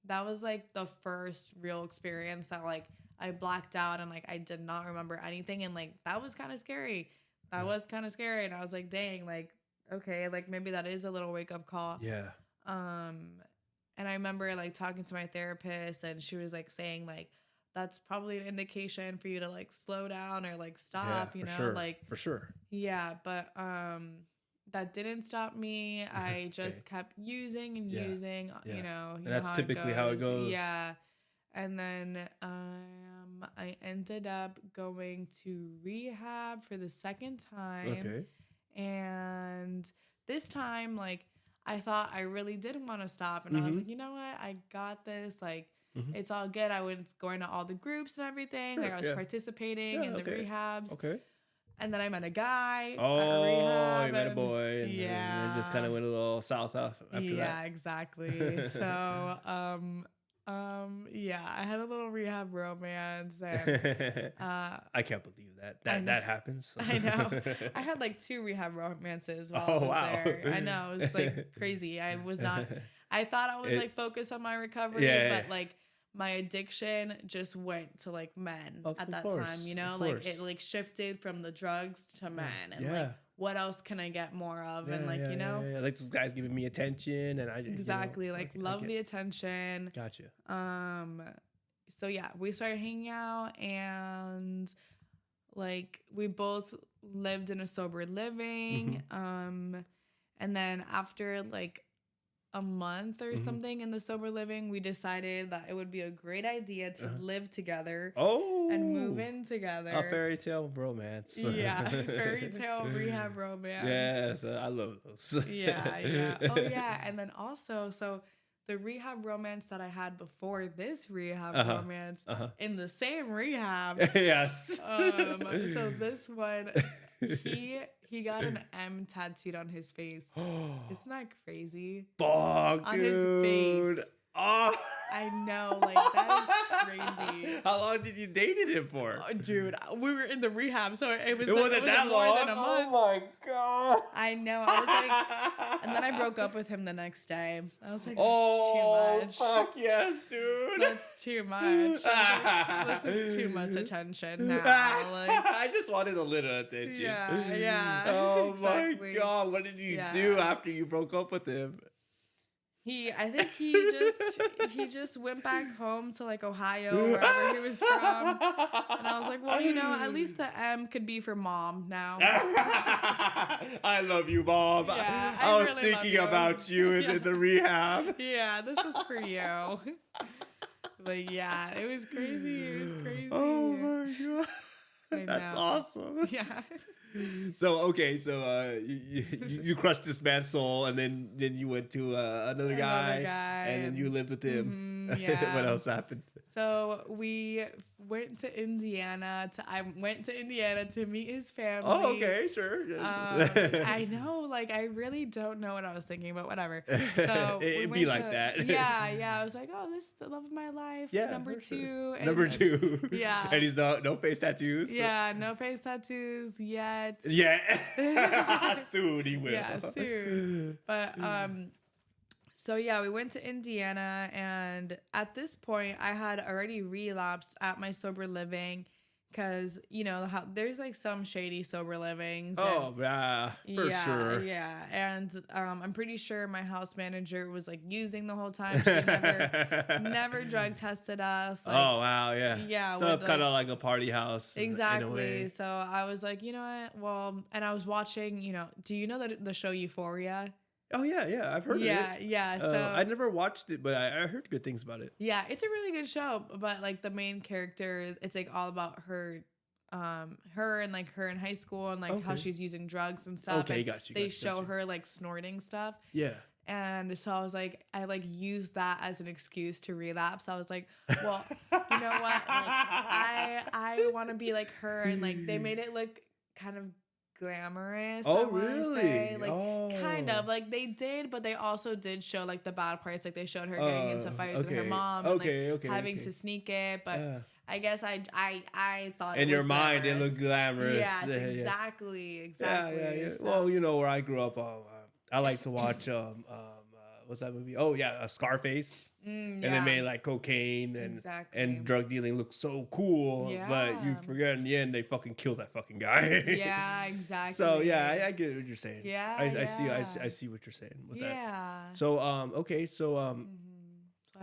that was like the first real experience that like I blacked out, and like, I did not remember anything. And like, that was kind of scary. And I was like, dang, like, okay, like maybe that is a little wake up call. Yeah. And I remember like talking to my therapist, and she was like saying like, that's probably an indication for you to like slow down or like stop, you know, sure. like for sure. Yeah. But, that didn't stop me. I just kept using and using, you know, and that's typically how it goes. Yeah. And then, I ended up going to rehab for the second time. Okay. And this time, like, I thought I really didn't want to stop. And I was like, you know what? I got this. Like, it's all good. I was going to all the groups and everything. Sure, like I was participating in the rehabs. Okay. And then I met a guy Oh, at rehab. you met a boy. And Yeah. it just kind of went a little south after that. Yeah, exactly. So, yeah, I had a little rehab romance, and I can't believe that happens. I know. I had like 2 rehab romances while Oh, I was wow. there. I know, it was like crazy. I thought I was like focused on my recovery, Yeah. but like my addiction just went to like men Of at that course, time, you know, of like course. it like shifted from the drugs to men, and Yeah. like what else can I get more of, and like, you know, yeah. Like this guy's giving me attention, and I exactly, you know, like I love get- the attention. Gotcha. So yeah, we started hanging out, and like we both lived in a sober living. And then after like a month or something in the sober living, we decided that it would be a great idea to live together and move in together. A fairy tale romance. Yeah, fairy tale rehab romance. Yes, I love those. Yeah. Oh yeah, and then also, so the rehab romance that I had before this rehab romance in the same rehab. Yes. So this one, he got an M tattooed on his face. Isn't that crazy? Fuck, On dude. his face. Oh. I know, like that is crazy. How long did you dated him for? Oh, dude, we were in the rehab, so it It wasn't that more long. than a month. Oh my god. I know. I was like, and then I broke up with him the next day. I was like, that's Oh, too much. fuck yes, dude. That's too much. I was like, this is too much attention now. Like, I just wanted a little attention. yeah. Oh Exactly. my god, what did you do after you broke up with him? I think he just went back home to like Ohio, wherever he was from. And I was like, well, you know, at least the M could be for mom now. I love you, Mom. Yeah, I was really love thinking you. about you in the rehab. Yeah, this was for you. But yeah, it was crazy. It was crazy. Oh my god. I That's know. awesome. Yeah. So you crushed this man's soul, and then you went to another guy, and then you lived with him. Yeah. What else happened? So we went to Indiana. I went to Indiana to meet his family. Oh, okay, sure. I know, like I really don't know what I was thinking, but whatever. So It'd we be went like that. Yeah. I was like, oh, this is the love of my life. Yeah, number for 2. sure. And Number 2. Yeah. And he's no face tattoos. Yeah, no face tattoos yet. Yeah. Soon he will. Yeah, soon. But so yeah, we went to Indiana, and at this point I had already relapsed at my sober living, because you know how there's like some shady sober livings. Oh yeah, for sure. Yeah, and I'm pretty sure my house manager was like using the whole time. She never drug tested us. Like, oh wow, yeah. Yeah. So it's kind of like a party house. Exactly. In a way. So I was like, you know what? Well, and I was watching, you know, do you know the show Euphoria? Oh yeah, I've heard of it. Yeah. So I never watched it, but I heard good things about it. yeah, it's a really good show. But like the main characters, it's like all about her and like her in high school, and like how she's using drugs and stuff. Okay, and got you. They show her like snorting stuff. Yeah. And so I was like, I like used that as an excuse to relapse. I was like, well, you know what? Like, I want to be like her, and like they made it look kind of glamorous. Oh, I wanna really? say. Like kind of like they did, but they also did show like the bad parts. Like they showed her getting into fights with her mom, and like having to sneak it. But I guess I thought in it your was mind glamorous. it looked glamorous. Yes, exactly. Yeah. So, Well, you know where I grew up, I like to watch what's that movie? Oh yeah, Scarface. And they made like cocaine and drug dealing look so cool, but you forget in the end they fucking killed that fucking guy. Yeah, exactly. So yeah, I get what you're saying. Yeah, I see what you're saying with that. Yeah. So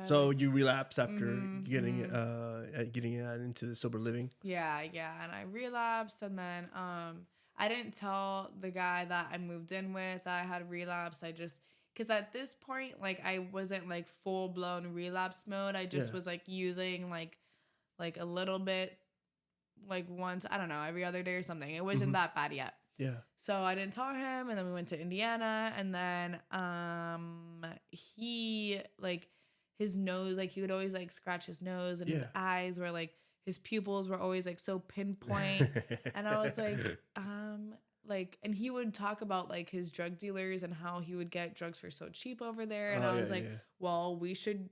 so you relapse after getting into the sober living. Yeah, and I relapsed, and then I didn't tell the guy that I moved in with that I had relapsed. I just, because at this point, like I wasn't like full blown relapse mode. I just was like using like a little bit, like once, I don't know, every other day or something. It wasn't that bad yet. Yeah. So I didn't tell him, and then we went to Indiana, and then he like his nose, like he would always like scratch his nose, and his eyes were like his pupils were always like so pinpoint. And I was like, and he would talk about like his drug dealers and how he would get drugs for so cheap over there. And I was like, well, we should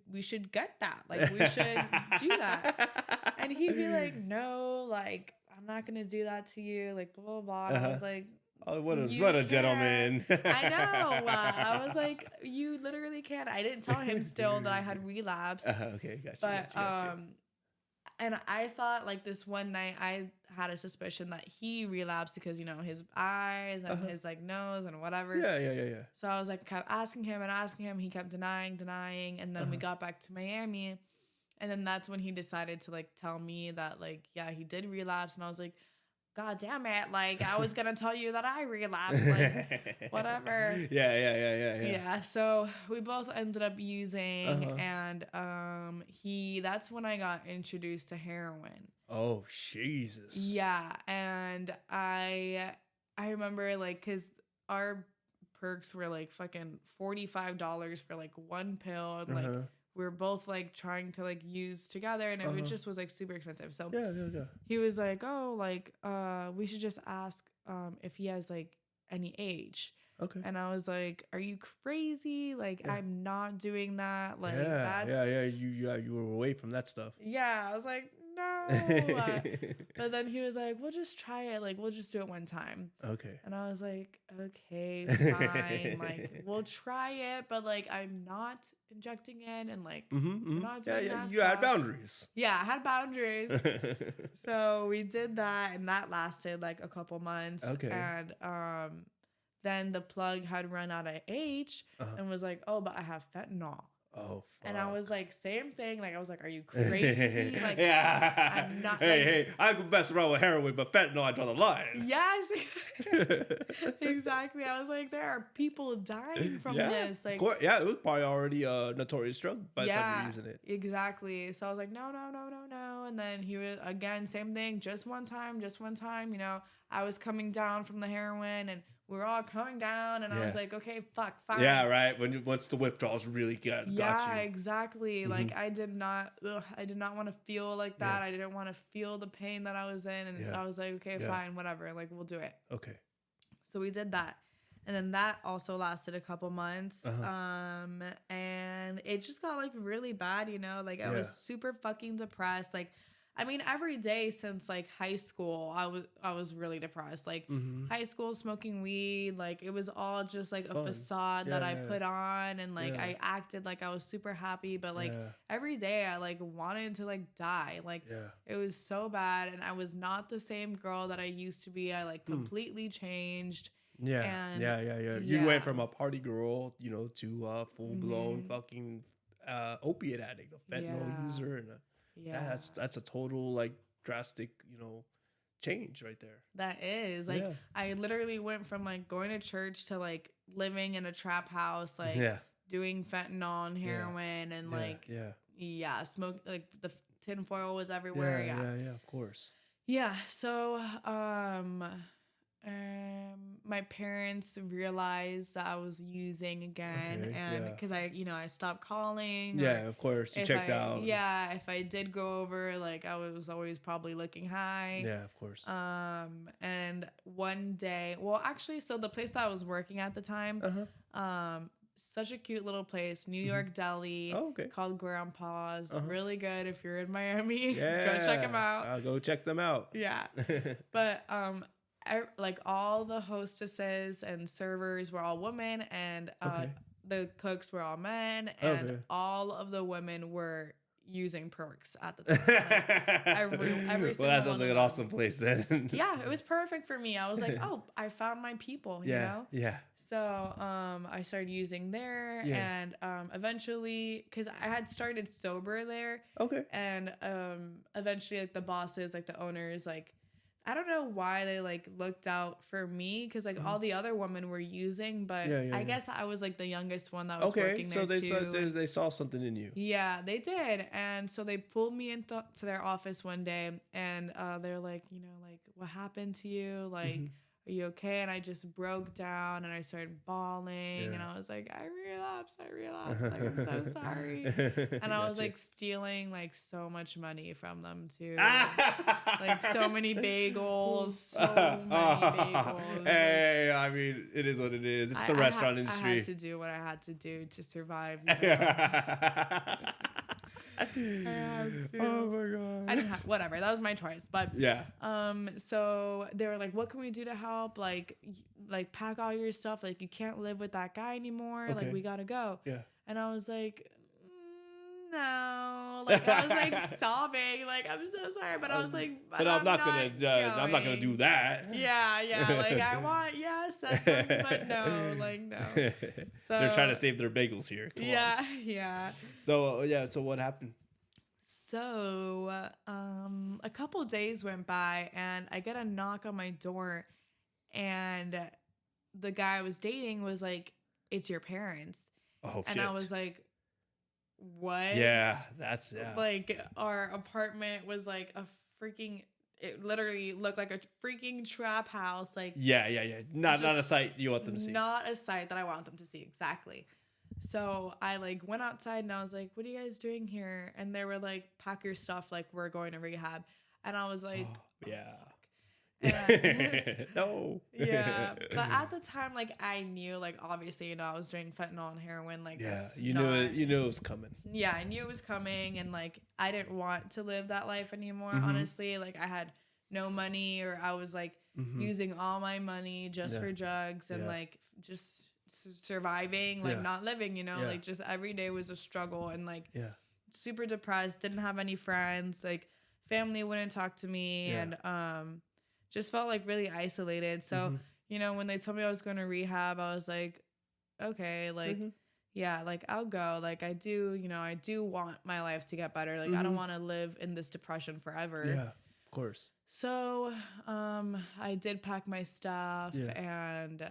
get that. Like, we should do that. And he'd be like, no, like, I'm not going to do that to you. Like, blah, blah, blah. And I was like, oh, what a gentleman. I know. I was like, you literally can't. I didn't tell him still that I had relapsed. Okay, gotcha. But, gotcha. And I thought like this one night I had a suspicion that he relapsed because, you know, his eyes and his like nose and whatever. Yeah. So I was like, kept asking him. He kept denying. And then we got back to Miami. And then that's when he decided to like tell me that like, yeah, he did relapse. And I was like, God damn it. Like, I was going to tell you that I relapsed. Like, whatever. Yeah. So we both ended up using, and that's when I got introduced to heroin. Oh, Jesus. Yeah. And I remember, like, because our perks were like fucking $45 for like one pill. And like, we were both like trying to like use together, and it just was like super expensive. So yeah. He was like, oh, like we should just ask if he has like any age. Okay. And I was like, are you crazy? Like, I'm not doing that. Like, You were away from that stuff. Yeah, I was like, no. But then he was like, we'll just try it. Like, we'll just do it one time. Okay. And I was like, okay, fine. Like, we'll try it, but like, I'm not injecting in, and like, I'm not doing that. You had boundaries. Yeah, I had boundaries. So we did that, and that lasted like a couple months. Okay. And then the plug had run out of age and was like, oh, but I have fentanyl. Oh, fuck. And I was like, same thing. Like, I was like, are you crazy? Like, I'm not. Hey, I could mess around with heroin, but fentanyl, I draw the line. Yes, exactly. I was like, there are people dying from this. Like, of course, it was probably already a notorious drug by the time you're using it. Exactly. So I was like, no. And then he was, again, same thing, just one time. You know, I was coming down from the heroin, and we were all coming down, and I was like, okay, fuck, fine. Yeah, right. Once the withdrawals really got you. Yeah, exactly. Like, I did not want to feel like that. I didn't want to feel the pain that I was in, and I was like, okay, fine, whatever. Like, we'll do it. Okay. So we did that. And then that also lasted a couple months. And it just got like really bad, you know, like I was super fucking depressed. Like, I mean, every day since like high school, I was really depressed. Like high school, smoking weed, like it was all just like a facade that I put on, and like I acted like I was super happy, but like every day I like wanted to like die. Like it was so bad, and I was not the same girl that I used to be. I like completely changed. Yeah. You went from a party girl, you know, to a full blown fucking opiate addict, a fentanyl user, and that's a total like drastic, you know, change right there. That is like I literally went from like going to church to like living in a trap house, like doing fentanyl and heroin and smoke, like the tinfoil was everywhere. Yeah, of course. Yeah, so my parents realized that I was using again, and because I stopped calling. Of course, you checked out. Yeah, if I did go over, like I was always probably looking high. Yeah, of course. And one day, well, actually, so the place that I was working at the time, such a cute little place, New York Deli, called Grandpa's. Really good if you're in Miami. Go check them out. I'll go check them out. Yeah, but like all the hostesses and servers were all women, and the cooks were all men, and all of the women were using perks at the time. Like every single well, that sounds like an awesome place then. Yeah, it was perfect for me. I was like, oh, I found my people, you know? Yeah. So I started using there, and eventually, because I had started sober there. Okay. And eventually, like the bosses, like the owners, like I don't know why they like looked out for me, because like all the other women were using, but I guess I was like the youngest one that was working there too. So they saw something in you. Yeah, they did. And so they pulled me into their office one day, and they're like, you know, like, what happened to you? Like, are you okay? And I just broke down and I started bawling and I was like, I relapsed. Like, I'm so sorry. And I was like stealing like so much money from them too. Like so many bagels, Hey, I mean, it is what it is. It's the restaurant industry. I had to do what I had to do to survive. You know? I had to. Oh my god. I didn't have whatever. That was my choice. But yeah. So they were like, "What can we do to help? Like pack all your stuff. Like you can't live with that guy anymore. Okay. Like we gotta go." Yeah. And I was like, no. Like I was like sobbing. Like I'm so sorry, but I was like, but I'm not gonna do that. Yeah. Like I want but no, like no. So they're trying to save their bagels here. Come on. Yeah. So So what happened? So a couple days went by and I get a knock on my door, and the guy I was dating was like, "It's your parents." Oh, and shit. I was like, what? Yeah. Like our apartment was like a freaking, it literally looked like a freaking trap house. Like yeah. Not a site you want them to see. Not a site that I want them to see. Exactly. So I like went outside and I was like, what are you guys doing here? And they were like, pack your stuff. Like we're going to rehab. And I was like, yeah. No. Yeah. But at the time, like I knew, like obviously, I was doing fentanyl and heroin. Like you knew it was coming. Yeah, I knew it was coming, and like I didn't want to live that life anymore. Honestly, like I had no money, or I was like using all my money just for drugs and like just surviving, like not living. Like just every day was a struggle, and like super depressed. Didn't have any friends. Like family wouldn't talk to me, and just felt like really isolated. So, when they told me I was going to rehab, I was like, okay, like, yeah, like I'll go. Like I do want my life to get better. Like I don't want to live in this depression forever. Yeah, of course. So, I did pack my stuff and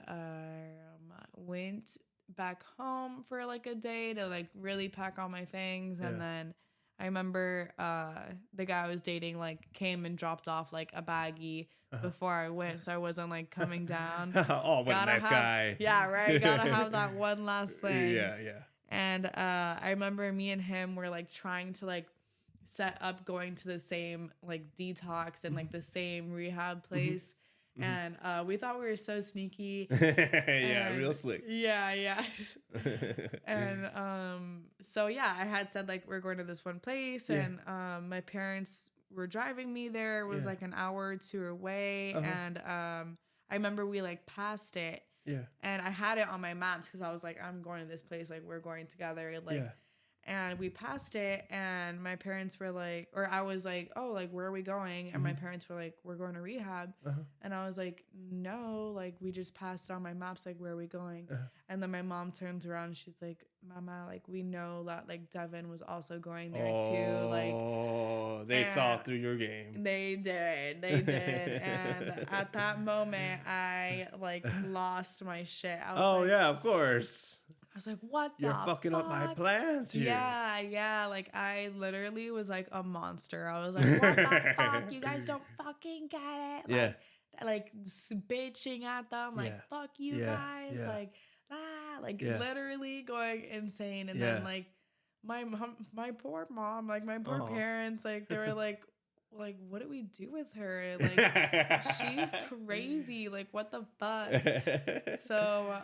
went back home for like a day to like really pack all my things. And then I remember the guy I was dating like came and dropped off like a baggie before I went, so I wasn't like coming down. Oh, what a nice guy. Yeah, right. Gotta have that one last thing. Yeah. And I remember me and him were like trying to like set up going to the same like detox and like the same rehab place. And we thought we were so sneaky. Real slick. Yeah. And so yeah, I had said like we're going to this one place, and my parents were driving me there. It was like an hour or two away, and I remember we like passed it. Yeah. And I had it on my maps because I was like, I'm going to this place, like we're going together, like. And we passed it, and my parents were like, or I was like, oh, like, where are we going? And my parents were like, we're going to rehab. And I was like, no, like, we just passed it on my maps, like, where are we going? And then my mom turns around, and she's like, Mama, like, we know that, like, Devin was also going there, too. Like, oh, they saw through your game. They did. And at that moment, I, like, lost my shit. I was yeah, of course. I was like, what the You're fucking up my plans here. Yeah. Like, I literally was like a monster. I was like, what the fuck? You guys don't fucking get it. Like bitching at them. Like, fuck you guys. Like, literally going insane. And then, like, my poor mom, like, my poor parents, like, they were like, what do we do with her? Like, she's crazy. Like, what the fuck? So,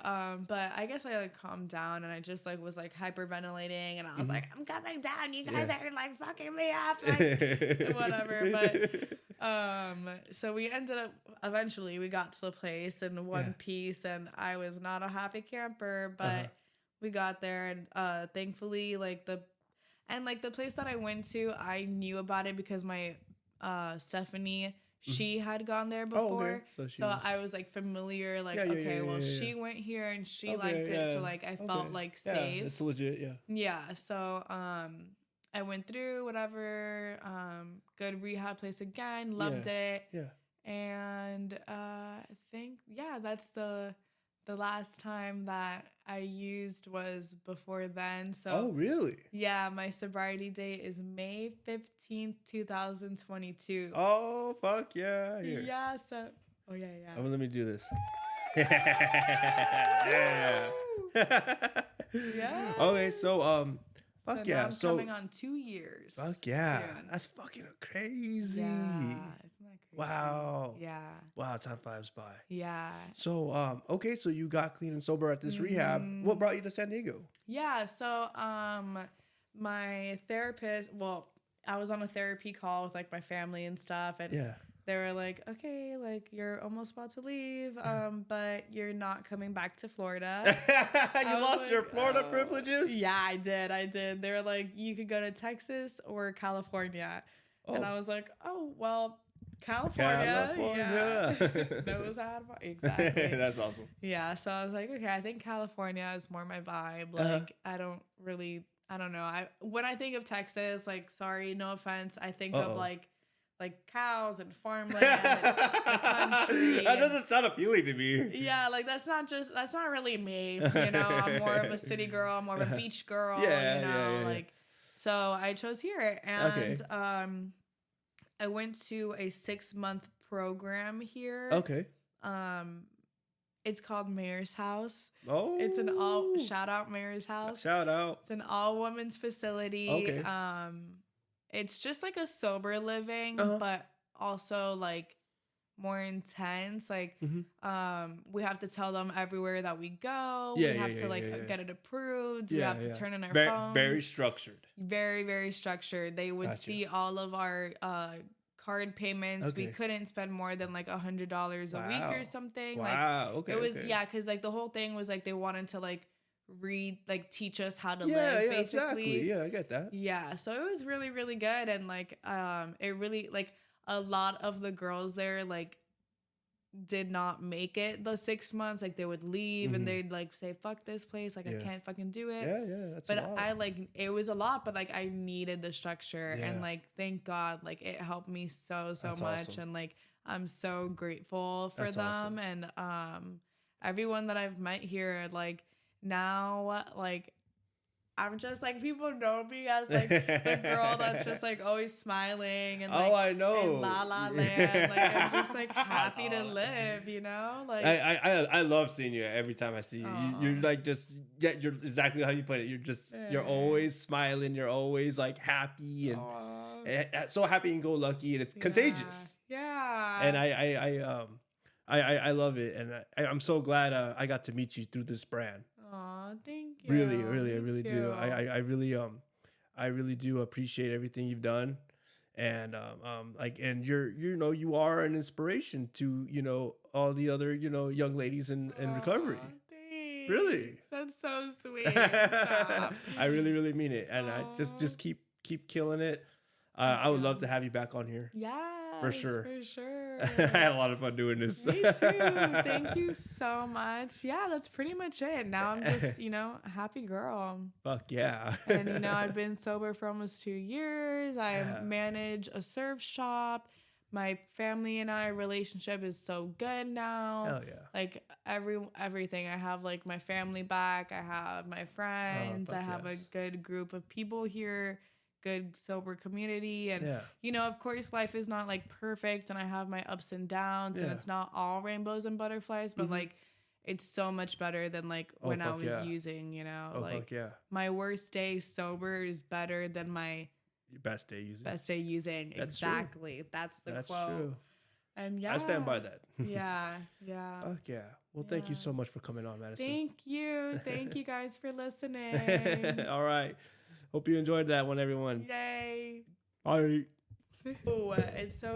but I guess I like calmed down, and I just like was like hyperventilating, and I was like, I'm coming down. You guys are like fucking me up, like whatever. But so we ended up eventually we got to the place in one piece, and I was not a happy camper, but we got there, and thankfully like the place that I went to, I knew about it because my Stephanie, she had gone there before. So I was like familiar, like, she went here and she liked it. So like I felt like safe. Yeah, it's legit, Yeah. So I went through whatever, good rehab place again, loved it. Yeah. And I think, that's the last time that I used was before then. So oh, really? Yeah, my sobriety date is May 15th, 2022. Oh, fuck yeah. Yeah, so Oh yeah, yeah. Let me do this. Yeah. Yeah. Okay, so fuck So yeah. now I'm So coming on 2 years. fuck yeah. soon. That's fucking crazy. Yeah. Isn't that crazy? Wow. Yeah. Wow, time flies by. Yeah. So okay, so you got clean and sober at this rehab. What brought you to San Diego? Yeah. So my therapist, well, I was on a therapy call with like my family and stuff, and Yeah. they were like, okay, like you're almost about to leave, but you're not coming back to Florida. You lost your Florida privileges? Yeah, I did. They were like, you could go to Texas or California. And I was like, oh, well, California. Yeah. Knows how to, exactly. That's awesome. Yeah, so I was like, okay, I think California is more my vibe. Like, I don't know. When I think of Texas, like, sorry, no offense, I think of like cows and farmland and the country. That doesn't sound appealing to me. Yeah, like that's not really me. You know, I'm more of a city girl, I'm more of a beach girl. Yeah. Like so I chose here, and I went to a 6-month program here. Okay. It's called Mayor's House. Oh, It's shout out Mayor's House. Shout out. It's an all women's facility. Okay. It's just like a sober living, but also like more intense. Like, we have to tell them everywhere that we go. We have to get it approved. We have to turn in our phones. Very structured. Very, very structured. They would see all of our card payments. Okay. We couldn't spend more than like $100 a week or something. Wow. Like, Okay. it was because like the whole thing was like they wanted to like teach us how to live, basically. Exactly. Yeah, I get that. Yeah, so it was really, really good, and like it really, like, a lot of the girls there like did not make it the 6 months. Like, they would leave and they'd like say, fuck this place, like I can't fucking do it. Yeah, that's a lot. I like, it was a lot, but like I needed the structure, and like thank God, like it helped me so That's much. awesome. And like I'm so grateful for That's them. awesome. And everyone that I've met here, like now, like I'm just like, people know me as like the girl that's just like always smiling and like, I know. in La La Land. Like I'm just like happy to live, you know? Like I love seeing you every time I see you. You're like just you're exactly how you put it. You're just you're always smiling. You're always like happy and so happy and go lucky, and it's contagious. Yeah. And I love it, and I'm so glad I got to meet you through this brand. Aw, thank you. Really, I really do. too. I really do appreciate everything you've done, and like, and you are an inspiration to all the other young ladies in recovery. Thanks. Really, That's so sweet. Stop. I really mean it, and I just keep killing it. I would love to have you back on here. Yeah, For sure. For sure. I had a lot of fun doing this. Me too. Thank you so much. Yeah, that's pretty much it. Now I'm just, a happy girl. Fuck yeah. And, I've been sober for almost 2 years. I manage a surf shop. My family and I relationship is so good now. Hell yeah. Like everything. I have like my family back. I have my friends. I have a good group of people here. Good sober community, and of course life is not like perfect, and I have my ups and downs, and it's not all rainbows and butterflies, but like it's so much better than like when I was using, like my worst day sober is better than my best day using. That's exactly true. That's the quote. True. And I stand by that. Yeah. Fuck yeah. Well, thank you so much for coming on, Madison. Thank you guys for listening. All right. Hope you enjoyed that one, everyone. Yay. Bye. Oh, it's so